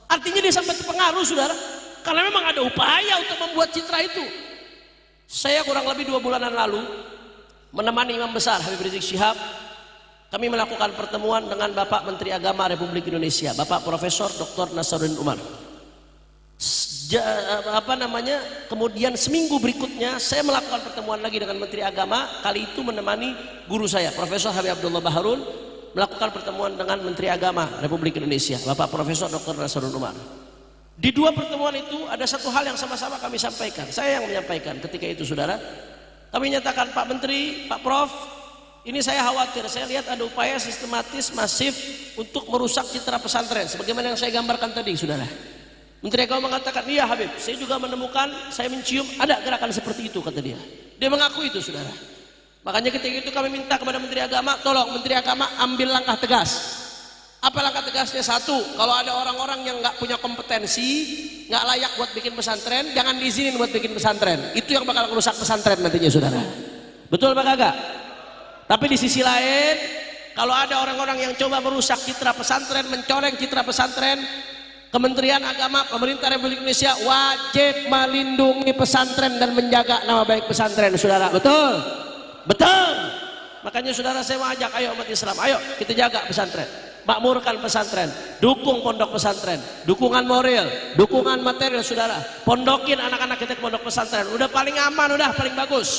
Artinya dia sampai terpengaruh, saudara, karena memang ada upaya untuk membuat citra itu. Saya kurang lebih 2 bulanan lalu menemani Imam Besar Habib Rizik Syihab, kami melakukan pertemuan dengan Bapak Menteri Agama Republik Indonesia, Bapak Profesor Dr. Nasaruddin Umar. Kemudian seminggu berikutnya saya melakukan pertemuan lagi dengan Menteri Agama, kali itu menemani guru saya, Profesor Habib Abdullah Baharun, melakukan pertemuan dengan Menteri Agama Republik Indonesia, Bapak Profesor Dr. Nasaruddin Umar. Di 2 pertemuan itu ada satu hal yang sama-sama kami sampaikan. Saya yang menyampaikan ketika itu, saudara. Kami nyatakan, Pak Menteri, Pak Prof, ini saya khawatir, saya lihat ada upaya sistematis, masif untuk merusak citra pesantren, sebagaimana yang saya gambarkan tadi, saudara. Menteri Agama mengatakan, iya Habib, saya juga menemukan, saya mencium ada gerakan seperti itu, kata dia. Dia mengaku itu, saudara. Makanya ketika itu kami minta kepada Menteri Agama, tolong Menteri Agama ambil langkah tegas. Apa langkah tegasnya? Satu, kalau ada orang-orang yang nggak punya kompetensi, nggak layak buat bikin pesantren, jangan diizinin buat bikin pesantren. Itu yang bakal merusak pesantren nantinya, saudara. Betul apa kagak? Tapi di sisi lain, kalau ada orang-orang yang coba merusak citra pesantren, mencoreng citra pesantren, Kementerian Agama, Pemerintah Republik Indonesia wajib melindungi pesantren dan menjaga nama baik pesantren, saudara. Betul? Betul. Makanya saudara, saya mau ajak, ayo umat Islam, ayo kita jaga pesantren, makmurkan pesantren, dukung pondok pesantren, dukungan moral, dukungan material, saudara. Pondokin anak-anak kita ke pondok pesantren, udah paling aman, udah paling bagus.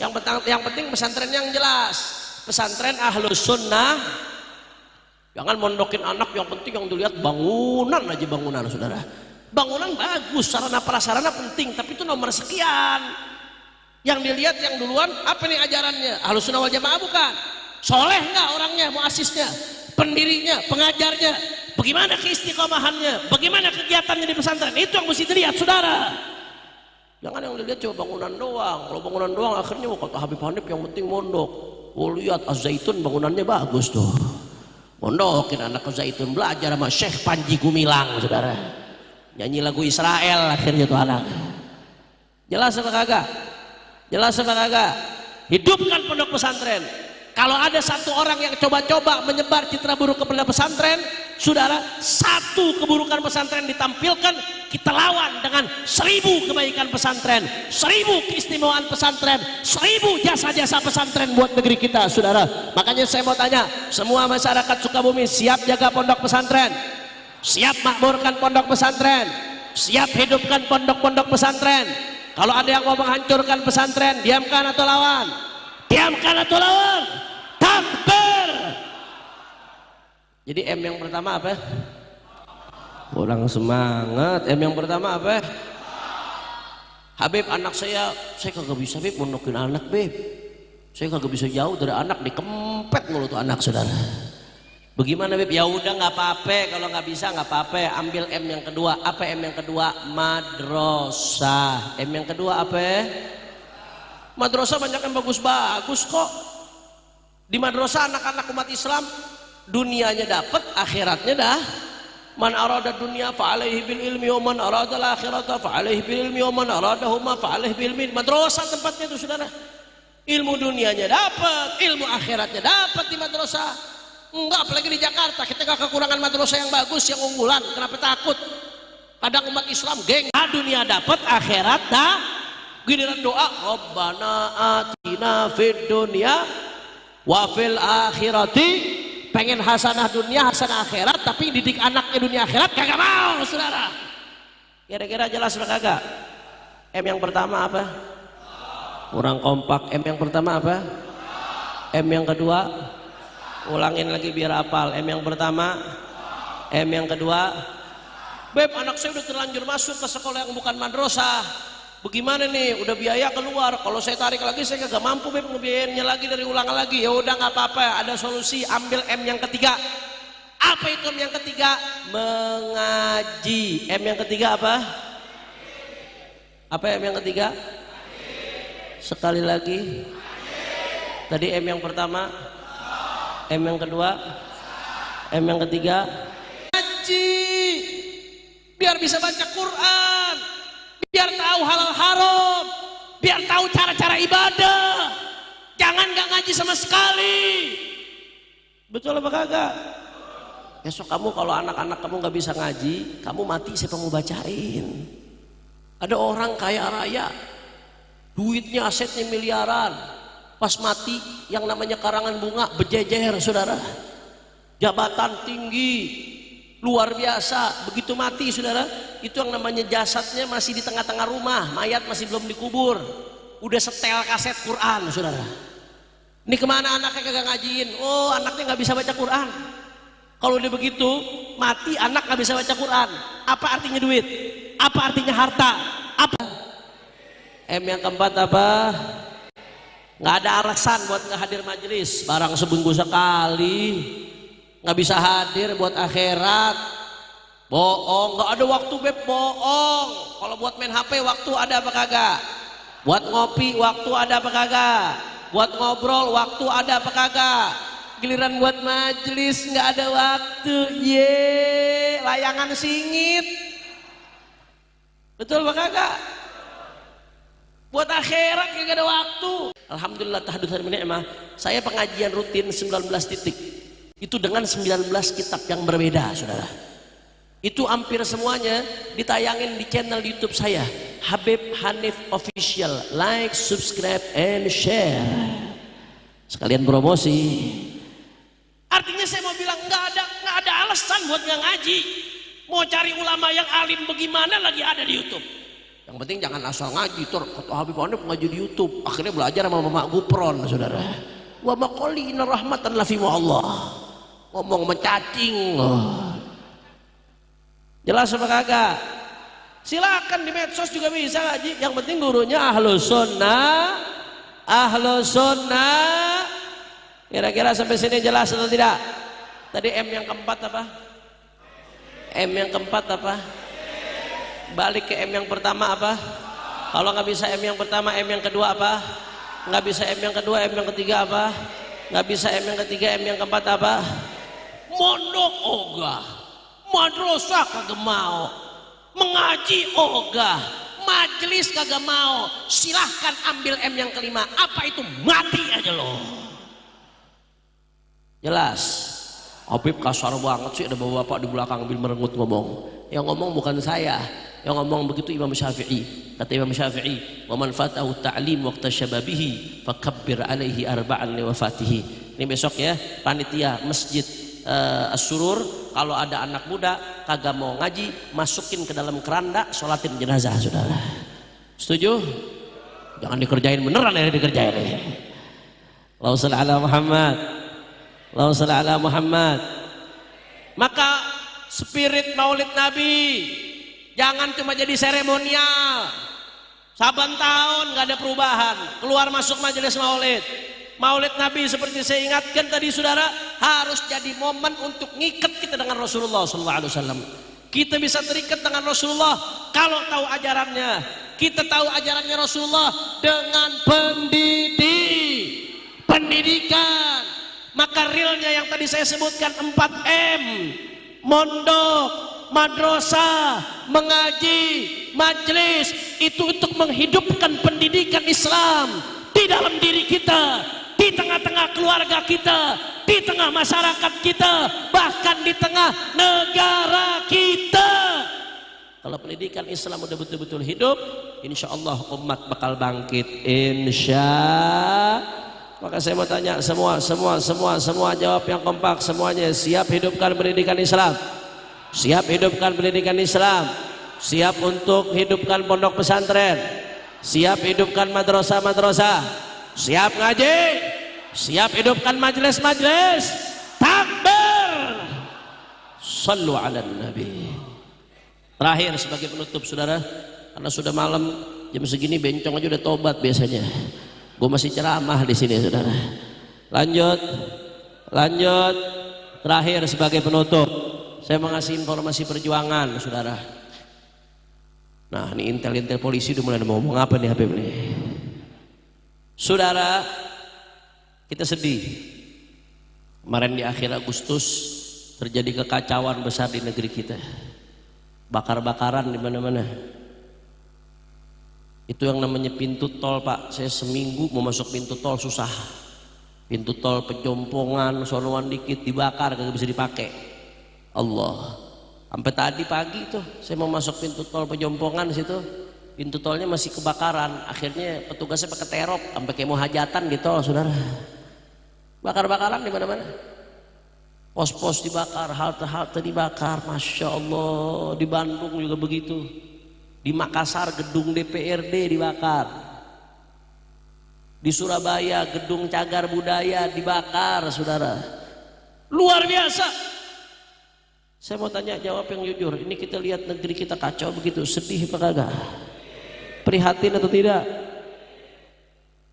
Yang penting pesantren yang jelas, pesantren ahlus sunnah. Jangan mondokin anak, yang penting yang dilihat bangunan aja, bangunan, saudara. Bangunan bagus, sarana prasarana penting, tapi itu nomor sekian. Yang dilihat yang duluan apa nih ajarannya? Ahlus sunnah wal jamaah bukan? Soleh nggak orangnya, muasisnya, pendirinya, pengajarnya, bagaimana keistiqomahannya, bagaimana kegiatannya di pesantren, itu yang mesti dilihat, saudara. Jangan yang dilihat cuma bangunan doang. Kalau bangunan doang akhirnya kata Habib Hanif yang penting mondok. Lihat Az-Zaitun bangunannya bagus tuh, mondokin anak Az-Zaitun, belajar sama Syekh Panji Gumilang, saudara, nyanyi lagu Israel akhirnya tuh anak. Jelas apa kagak? Jelas apa kagak? Hidupkan pondok pesantren. Kalau ada satu orang yang coba-coba menyebar citra buruk kepada pesantren, saudara, satu keburukan pesantren ditampilkan, kita lawan dengan 1000 kebaikan pesantren, 1000 keistimewaan pesantren, 1000 jasa-jasa pesantren buat negeri kita, saudara. Makanya saya mau tanya, semua masyarakat Sukabumi siap jaga pondok pesantren? Siap makmurkan pondok pesantren? siap hidupkan pondok-pondok pesantren. Kalau ada yang mau menghancurkan pesantren, diamkan atau lawan? Diamkan atau lawan? Takbir. Jadi M yang pertama apa? Kurang semangat. M yang pertama apa? Habib, anak saya kagak bisa Habib monokin anak Beb. Saya kagak bisa jauh dari anak, dikempet mulu tuh anak saudara. Bagaimana Beb? Ya udah nggak apa-apa, kalau nggak bisa nggak apa-apa. Ambil M yang kedua. Apa M yang kedua? Madrasah. M yang kedua apa? Madrasah banyak yang bagus-bagus kok. Di madrasah anak-anak umat Islam dunianya dapat, akhiratnya dah. Man arada dunia fa alaihi bil ilmi wa man arada al akhirata fa alaihi bil ilmi wa man aradahuma fa alaihi bil ilmi. Madrasah tempatnya itu saudara. Ilmu dunianya dapat, ilmu akhiratnya dapat di madrasah. Enggak, apalagi di Jakarta kita gak kekurangan madrasah yang bagus, yang unggulan. Kenapa takut? Kadang umat Islam geng, dunia dapat, akhirat dah. Giliran doa, Rabbana atina fid dunya wa fil akhirati. Pengen hasanah dunia, hasanah akhirat, tapi didik anaknya dunia akhirat kagak mau saudara. Kira-kira jelas apa kagak? M yang pertama apa? Kurang kompak. M yang pertama apa? M yang kedua? Ulangin lagi biar hafal. M yang pertama, M yang kedua. Beb, anak saya udah terlanjur masuk ke sekolah yang bukan madrasah. Bagaimana nih? Udah biaya keluar. Kalau saya tarik lagi saya kagak mampu Beb ngebiayainnya lagi dari ulang lagi. Ya udah nggak apa-apa. Ada solusi. Ambil M yang ketiga. Apa itu M yang ketiga? Mengaji. M yang ketiga apa? Apa M yang ketiga? Sekali lagi. Tadi M yang pertama. M yang kedua, M yang ketiga, ngaji, biar bisa baca Quran, biar tahu halal haram, biar tahu cara-cara ibadah. Jangan gak ngaji sama sekali. Betul apa kagak? Besok kamu kalau anak-anak kamu gak bisa ngaji, kamu mati siapa mau bacain? Ada orang kaya raya, duitnya asetnya miliaran. Pas mati yang namanya karangan bunga berjejer saudara, jabatan tinggi luar biasa. Begitu mati saudara, itu yang namanya jasadnya masih di tengah-tengah rumah, mayat masih belum dikubur, udah setel kaset Quran saudara. Ini kemana anaknya kagak ngajiin? Oh, anaknya nggak bisa baca Quran. Kalau udah begitu mati anak nggak bisa baca Quran, apa artinya duit? Apa artinya harta? Apa? M yang keempat apa? Nggak ada alasan buat nggak hadir majelis, barang seminggu sekali, nggak bisa hadir buat akhirat, bohong. Nggak ada waktu Beb, bohong. Kalau buat main HP waktu ada apa kagak? Buat ngopi waktu ada apa kagak? Buat ngobrol waktu ada apa kagak? Giliran buat majelis nggak ada waktu, ye, layangan singit. Betul apa kagak? Buat akhirat gak ada waktu. Alhamdulillah tahadduts ni'mah. Saya pengajian rutin 19 titik. Itu dengan 19 kitab yang berbeda, saudara. Itu hampir semuanya ditayangin di channel YouTube saya, Habib Hanif Official. Like, subscribe, and share. Sekalian promosi. Artinya saya mau bilang nggak ada alasan buat nggak ngaji. Mau cari ulama yang alim bagaimana lagi ada di YouTube. Yang penting jangan asal ngaji. Kata Habib Hanif ngaji di YouTube, akhirnya belajar sama Mama Gupron saudara. Wa maqali inna rahmatan lafi Allah. Ngomong mencacing. Jelas apa kagak? Silakan di medsos juga bisa ngaji. Yang penting gurunya ahlus sunnah. Ahlus sunnah. Kira-kira sampai sini jelas atau tidak? Tadi M yang keempat apa? M yang keempat apa? Balik ke M yang pertama apa? Kalau nggak bisa M yang pertama, M yang kedua apa? Nggak bisa M yang kedua, M yang ketiga apa? Nggak bisa M yang ketiga, M yang keempat apa? Mondok ogah, madrasah kagak mau, mengaji ogah, majelis kagak mau. Silahkan ambil M yang kelima. Apa itu? Mati aja loh. Jelas. Habib kasar banget sih, ada bapak di belakang ambil merengut ngomong. Yang ngomong bukan saya, yang ngomong begitu Imam Syafi'i. Kata Imam Syafi'i, wa man fatahu ta'lim waqta syababihi fakabbir alaihi arba'an li wafatihi. Ini besok ya panitia masjid As-Surur, kalau ada anak muda kagak mau ngaji, masukin ke dalam keranda, sholatin jenazah, saudara. Setuju? Jangan dikerjain beneran ya, dikerjain ya. Allahumma shalli ala Muhammad, Allahumma shalli ala Muhammad. Maka spirit Maulid Nabi jangan cuma jadi seremonial. Saban tahun nggak ada perubahan, keluar masuk majelis Maulid. Maulid Nabi seperti saya ingatkan tadi saudara, harus jadi momen untuk ngikat kita dengan Rasulullah SAW. Kita bisa terikat dengan Rasulullah kalau tahu ajarannya. Kita tahu ajarannya Rasulullah dengan pendidikan. Maka realnya yang tadi saya sebutkan 4M, mondok, madrasah, mengaji, majelis, itu untuk menghidupkan pendidikan Islam di dalam diri kita, di tengah-tengah keluarga kita, di tengah masyarakat kita, bahkan di tengah negara kita. Kalau pendidikan Islam udah betul-betul hidup, insya Allah umat bakal bangkit, insya. Maka saya mau tanya semua jawab yang kompak semuanya. Siap hidupkan pendidikan Islam? Siap hidupkan pendidikan Islam? Siap untuk hidupkan pondok pesantren? Siap hidupkan madrasah-madrasah? Siap ngaji? Siap hidupkan majelis-majelis? Takbir! Sallu ala Nabi. Terakhir sebagai penutup saudara, karena sudah malam, jam segini bencong aja udah tobat biasanya. Gue masih ceramah di sini saudara. Lanjut. Terakhir sebagai penutup, saya mengasih informasi perjuangan saudara. Nah ini intel polisi udah mulai mau ngomong apa nih Habib nih. Saudara, kita sedih. Kemarin di akhir Agustus terjadi kekacauan besar di negeri kita. Bakar-bakaran di mana-mana. Itu yang namanya pintu tol Pak. Saya seminggu mau masuk pintu tol susah. Pintu tol Pejompongan, sonoan dikit dibakar, kagak bisa dipakai. Allah. Sampai tadi pagi tuh saya mau masuk pintu tol Pejompongan situ, pintu tolnya masih kebakaran. Akhirnya petugasnya pakai terop, sampai kayak mau hajatan gitu, saudara. Bakar-bakaran di mana-mana. Pos-pos dibakar, halte-halte dibakar, masya Allah. Di Bandung juga begitu. Di Makassar gedung DPRD dibakar. Di Surabaya gedung Cagar Budaya dibakar, saudara. Luar biasa. Saya mau tanya jawab yang jujur. Ini kita lihat negeri kita kacau begitu, sedih apa kagak? Prihatin atau tidak?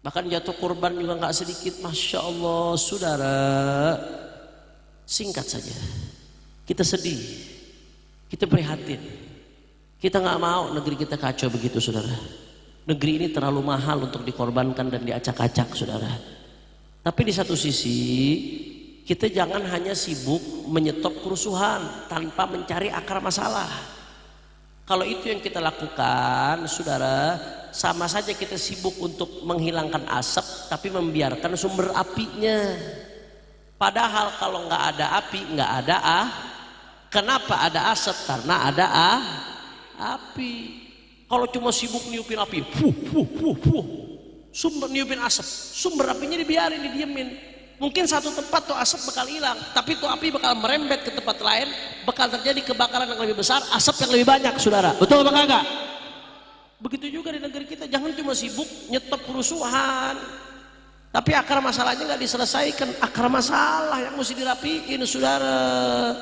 Bahkan jatuh korban juga nggak sedikit, masya Allah, saudara. Singkat saja, kita sedih, kita prihatin, kita nggak mau negeri kita kacau begitu, saudara. Negeri ini terlalu mahal untuk dikorbankan dan diacak-acak, saudara. Tapi di satu sisi, kita jangan hanya sibuk menyetop kerusuhan tanpa mencari akar masalah. Kalau itu yang kita lakukan, saudara, sama saja kita sibuk untuk menghilangkan asap, tapi membiarkan sumber apinya. Padahal kalau nggak ada api, nggak ada Kenapa ada asap? Karena ada api. Kalau cuma sibuk niupin api, sumber niupin asap, sumber apinya dibiarin, didiemin. Mungkin satu tempat tuh asap bakal hilang, tapi tuh api bakal merembet ke tempat lain, bakal terjadi kebakaran yang lebih besar, asap yang lebih banyak, saudara. Betul apa kagak? Begitu juga di negeri kita, jangan cuma sibuk nyetop kerusuhan. Tapi akar masalahnya nggak diselesaikan. Akar masalah yang mesti dirapiin, saudara.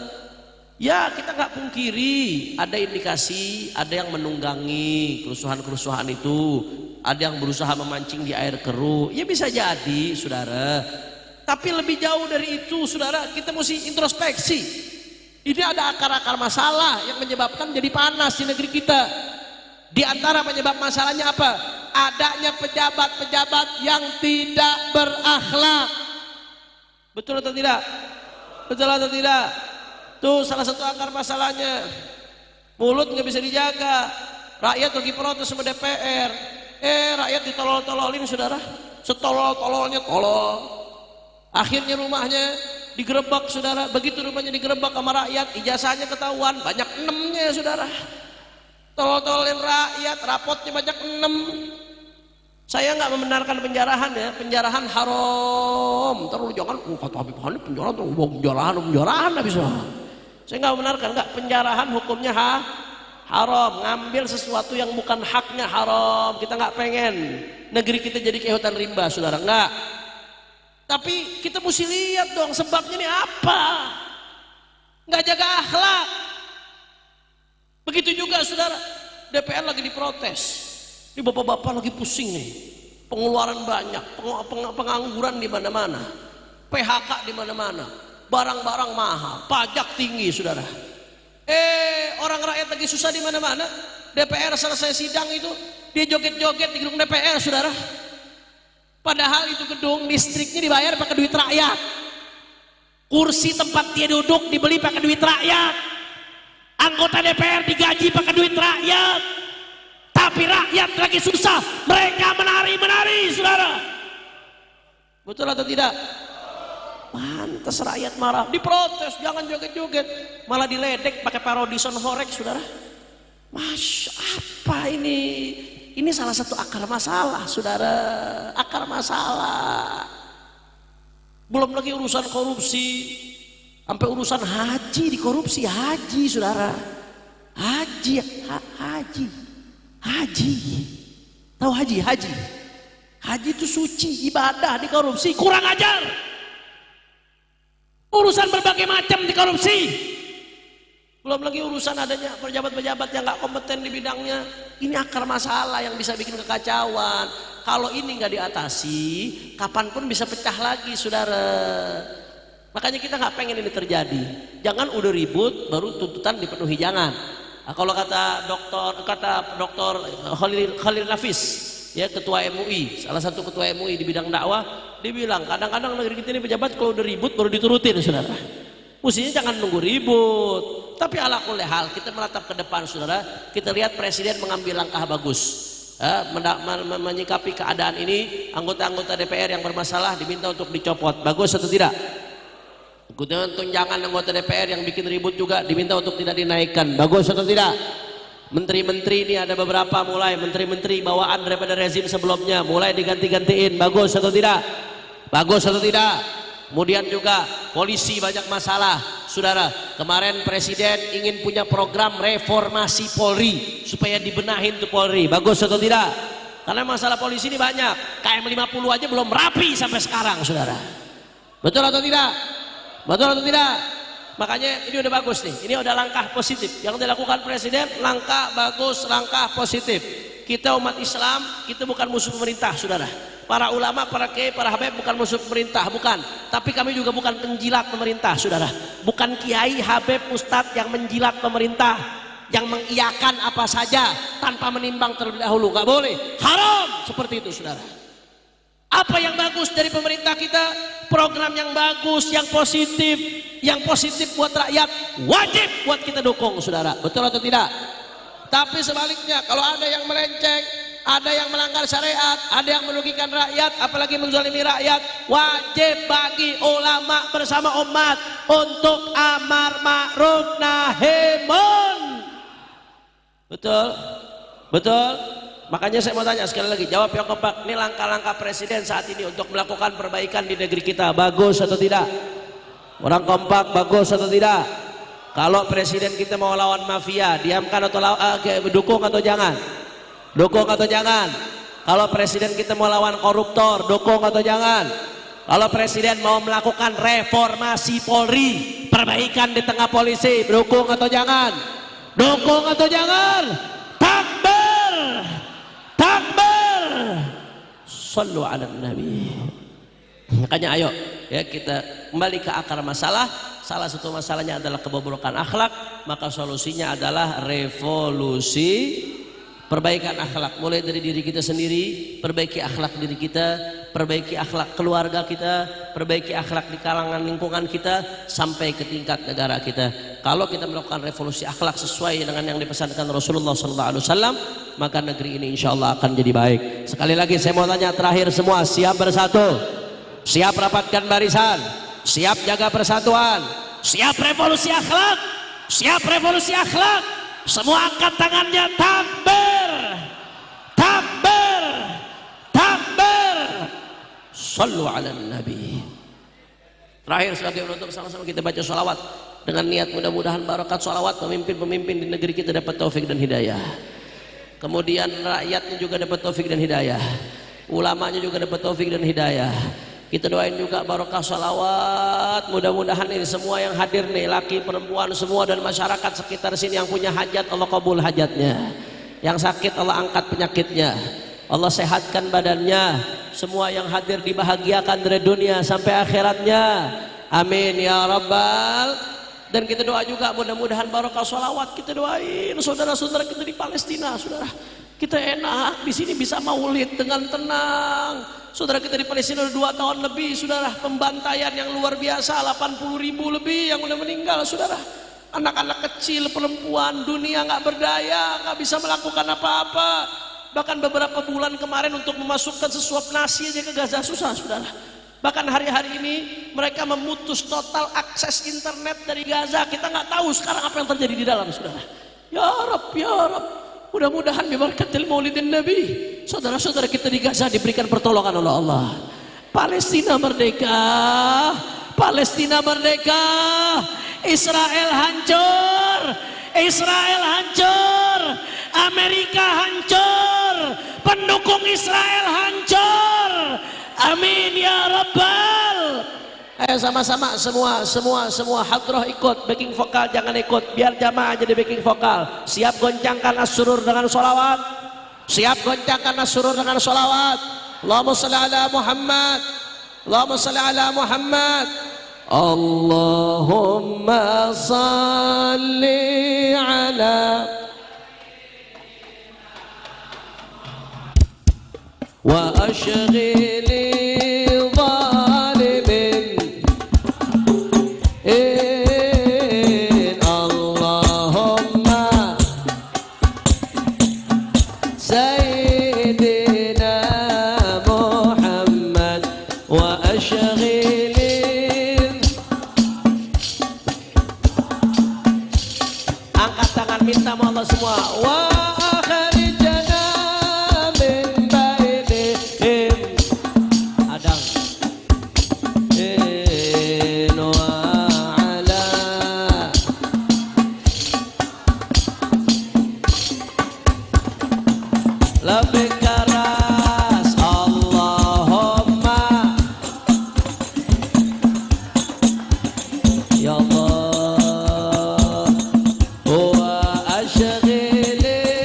Ya kita nggak pungkiri ada indikasi, ada yang menunggangi kerusuhan-kerusuhan itu, ada yang berusaha memancing di air keruh. Ya bisa jadi, saudara. Tapi lebih jauh dari itu, saudara, kita mesti introspeksi. Ini ada akar-akar masalah yang menyebabkan jadi panas di negeri kita. Di antara penyebab masalahnya apa? Adanya pejabat-pejabat yang tidak berakhlak. Betul atau tidak? Betul atau tidak? Tuh salah satu akar masalahnya. Mulut nggak bisa dijaga. Rakyat lagi protes sama DPR. Rakyat ditolol-tololin, saudara. Setolol-tololnya tolol. Akhirnya rumahnya digerebek, saudara. Begitu rumahnya digerebek sama rakyat, ijazahnya ketahuan, banyak 6-nya, saudara. Tolol-tololin rakyat, rapotnya banyak 6. Saya nggak membenarkan penjarahan ya, penjarahan haram. Terus jangan, kata Habib Hanif penjarahan, penjarahan habis. Saya nggak membenarkan, nggak, penjarahan hukumnya haram, ngambil sesuatu yang bukan haknya haram. Kita nggak pengen negeri kita jadi kayak hutan rimba, saudara, nggak. Tapi kita mesti lihat dong sebabnya ini apa. Nggak jaga akhlak. Begitu juga saudara, DPR lagi diprotes. Ini bapak-bapak lagi pusing nih, pengeluaran banyak, pengangguran di mana-mana, PHK di mana-mana, barang-barang mahal, pajak tinggi, saudara. Orang rakyat lagi susah di mana-mana. DPR selesai sidang itu, dia joget-joget di gedung DPR, saudara. Padahal itu gedung listriknya dibayar pakai duit rakyat. Kursi tempat dia duduk dibeli pakai duit rakyat. Anggota DPR digaji pakai duit rakyat. Tapi rakyat lagi susah, mereka menari-menari, saudara. Betul atau tidak? Pantas rakyat marah, diprotes, jangan joget-joget, malah diledek pakai parodi sound horeg, saudara. Masya, apa ini? Ini salah satu akar masalah, saudara. Akar masalah. Belum lagi urusan korupsi, sampai urusan haji dikorupsi, haji, saudara. Haji. Tahu haji? Haji itu suci, ibadah, dikorupsi, kurang ajar. Urusan berbagai macam dikorupsi. Belum lagi urusan adanya pejabat-pejabat yang nggak kompeten di bidangnya. Ini akar masalah yang bisa bikin kekacauan. Kalau ini nggak diatasi, kapanpun bisa pecah lagi, saudara. Makanya kita nggak pengen ini terjadi. Jangan udah ribut baru tuntutan dipenuhi, jangan. Nah, kalau kata dokter Khalil Nafis, ya, ketua MUI, salah satu ketua MUI di bidang dakwah, dia bilang kadang-kadang negeri kita ini pejabat kalau udah ribut baru diturutin, saudara. Mestinya jangan nunggu ribut. Tapi ala kulli hal kita menatap ke depan, saudara. Kita lihat presiden mengambil langkah bagus, menyikapi keadaan ini. Anggota-anggota DPR yang bermasalah diminta untuk dicopot. Bagus atau tidak? Kemudian tunjangan anggota DPR yang bikin ribut juga diminta untuk tidak dinaikkan. Bagus atau tidak? Menteri-menteri ini ada beberapa mulai menteri-menteri bawaan daripada rezim sebelumnya mulai diganti-gantiin. Bagus atau tidak? Bagus atau tidak? Kemudian juga polisi banyak masalah, saudara. Kemarin presiden ingin punya program reformasi Polri supaya dibenahin tuh Polri. Bagus atau tidak? Karena masalah polisi ini banyak. KM 50 aja belum rapi sampai sekarang, saudara. Betul atau tidak? Betul atau tidak? Makanya ini udah bagus nih. Ini udah langkah positif yang dilakukan presiden. Langkah bagus, langkah positif. Kita umat Islam, kita bukan musuh pemerintah, saudara. Para ulama, para kiai, para habib bukan musuh pemerintah, bukan. Tapi kami juga bukan penjilat pemerintah, saudara. Bukan kiai, habib, ustadz yang menjilat pemerintah, yang mengiyakan apa saja tanpa menimbang terlebih dahulu. Nggak boleh, haram seperti itu, saudara. Apa yang bagus dari pemerintah kita? Program yang bagus, yang positif buat rakyat, wajib buat kita dukung, saudara. Betul atau tidak? Tapi sebaliknya, kalau ada yang melenceng, ada yang melanggar syariat, ada yang merugikan rakyat, apalagi menzalimi rakyat, wajib bagi ulama bersama umat untuk amar ma'ruf nahi munkar. Betul? Betul? Makanya saya mau tanya sekali lagi, jawab yang kompak. Ini langkah-langkah presiden saat ini untuk melakukan perbaikan di negeri kita, bagus atau tidak? Orang kompak, bagus atau tidak? Kalau presiden kita mau lawan mafia, diamkan atau dukung atau jangan? Dukung atau jangan? Kalau presiden kita mau lawan koruptor, dukung atau jangan? Kalau presiden mau melakukan reformasi Polri, perbaikan di tengah polisi, dukung atau jangan? Dukung atau jangan? Takbir! Takbir! Sallu ala nabi. Makanya ayo ya kita kembali ke akar masalah. Salah satu masalahnya adalah kebobrokan akhlak, maka solusinya adalah revolusi perbaikan akhlak. Mulai dari diri kita sendiri, perbaiki akhlak diri kita, perbaiki akhlak keluarga kita, perbaiki akhlak di kalangan lingkungan kita, sampai ke tingkat negara kita. Kalau kita melakukan revolusi akhlak sesuai dengan yang dipesankan Rasulullah SAW, maka negeri ini insya Allah akan jadi baik. Sekali lagi saya mau tanya terakhir, semua siap bersatu, siap rapatkan barisan, siap jaga persatuan, siap revolusi akhlak, siap revolusi akhlak. Semua angkat tangannya, takbir, takbir, takbir. Sallu ala nabi. Terakhir sebagai penutup, sama-sama kita baca sholawat dengan niat mudah-mudahan barakat sholawat pemimpin-pemimpin di negeri kita dapat taufik dan hidayah, kemudian rakyatnya juga dapat taufik dan hidayah, ulamanya juga dapat taufik dan hidayah. Kita doain juga barokah sholawat, mudah-mudahan ini semua yang hadir nih, laki perempuan semua dan masyarakat sekitar sini yang punya hajat Allah kabul hajatnya, yang sakit Allah angkat penyakitnya, Allah sehatkan badannya, semua yang hadir dibahagiakan dari dunia sampai akhiratnya, amin ya rabbal. Dan kita doa juga mudah-mudahan barokah sholawat, kita doain saudara-saudara kita di Palestina, saudara kita enak di sini bisa maulid dengan tenang. Saudara kita di Palestina udah 2 tahun lebih, saudara, pembantaian yang luar biasa, 80.000 lebih yang udah meninggal, saudara. Anak-anak kecil, perempuan, dunia nggak berdaya, nggak bisa melakukan apa-apa. Bahkan beberapa bulan kemarin untuk memasukkan sesuap nasi aja ke Gaza susah, saudara. Bahkan hari-hari ini mereka memutus total akses internet dari Gaza. Kita nggak tahu sekarang apa yang terjadi di dalam, saudara. Ya Rab, ya Rab. Mudah-mudahan bibarakatil maulidin Nabi, saudara-saudara kita di Gaza diberikan pertolongan oleh Allah. Palestina merdeka, Palestina merdeka, Israel hancur, Israel hancur, Amerika hancur, pendukung Israel hancur, amin ya rabbal. Ayo sama-sama semua hadroh ikut, backing vokal jangan ikut, biar jamaah jadi backing vokal. Siap goncangkan as-surur dengan sholawat, siap goncangkan as-surur dengan sholawat. Allahumma salli ala Muhammad, Allahumma salli ala Muhammad, Allahumma salli ala wa ashghili Allah semua wa akhrijana min bainihim adang in wa ala labbaik ras Allahumma ya Allah. Ashghili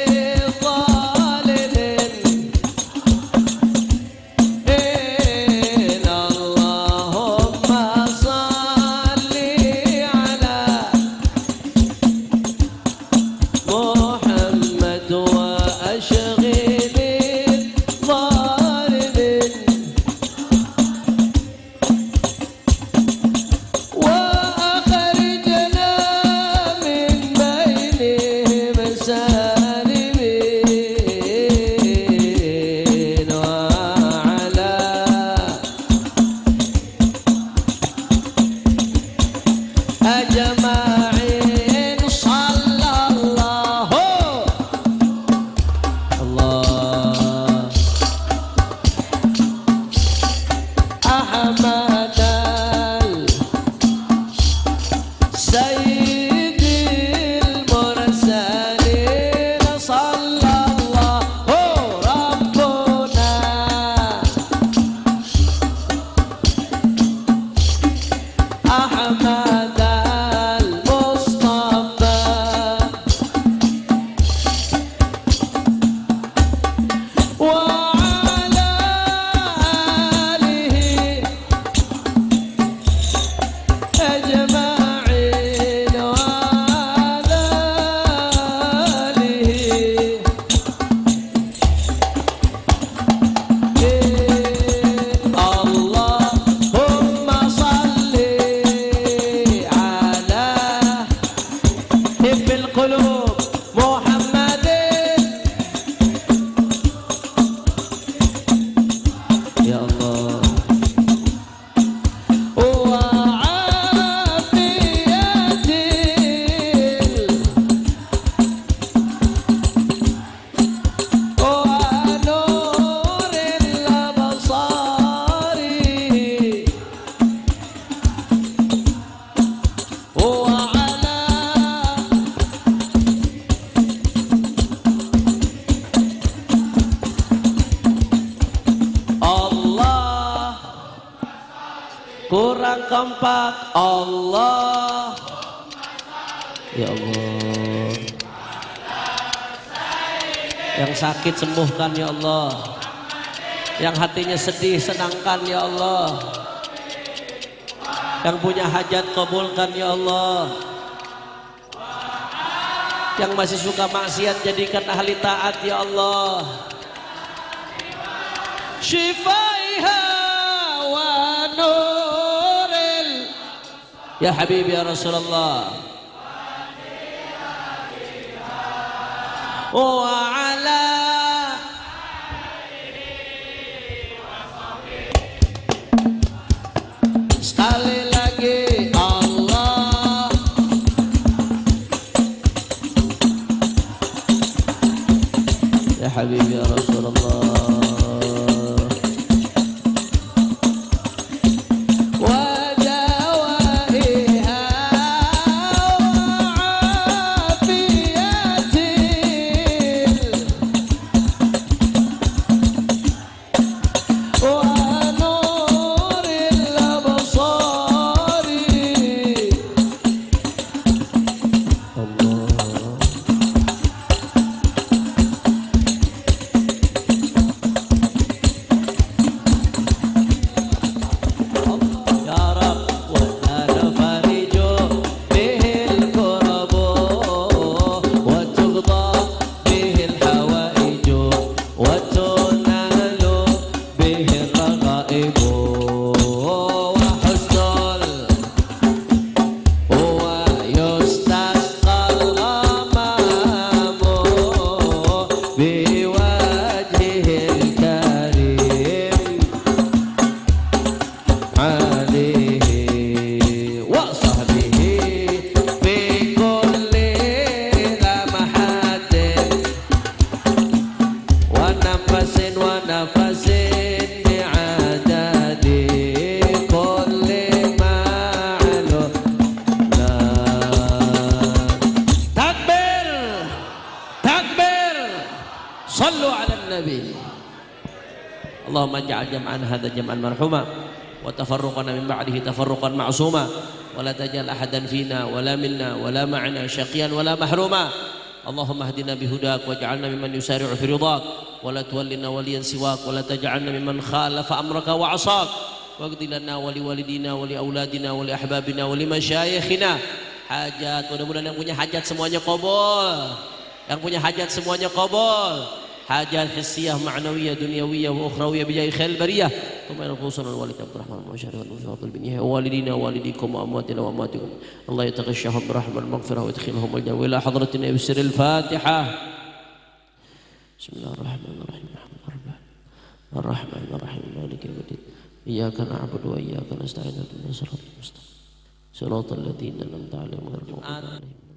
kurang kompak. Allah, ya Allah, yang sakit sembuhkan ya Allah, yang hatinya sedih senangkan ya Allah, yang punya hajat kabulkan ya Allah, yang masih suka maksiat jadikan ahli taat ya Allah. Shifaiha wa nuril ya Habibi ya Rasulullah wa ala sekali lagi Allah ya Habibi ya Rasulullah اللهم اجعل جمعنا هذا جمعا مرحوما وتفرقنا من بعده تفرقا معصوما ولا تجعل أحدا فينا ولا منا ولا معنا شقيا ولا محروما اللهم اهدنا بهداك واجعلنا ممن يسارع في رضاك ولا تولنا وليا سواك ولا تجعلنا ممن خالف أمرك وعصاك واقض لنا ولوالدينا ولأولادنا ولأحبابنا ولمشايخنا hajat. Mudah-mudahan yang punya hajat semuanya qabul, yang punya hajat semuanya qabul. Hajat hissiyah, ma'nawiyah, dunyawiyah wa ukhrawiyah bijai khail bariyah. Tumma al-khusun al-walid Abdurrahman al-Mushari wal-Fadl bin Yahya walidina walidikum wa amwatina wa amwatikum. Allah yataghashshahum birahmah al-maghfirah wa yadkhilhum al-jannah wa ila hadratina bisiril Fatihah. Bismillahirrahmanirrahim. Ar-Rahmanir-Rahim. Maliki yaumiddin. Iyyaka na'budu wa iyyaka nasta'in. Ihdinas siratal mustaqim. Siratal ladzina an'amta 'alaihim ghairil maghdubi 'alaihim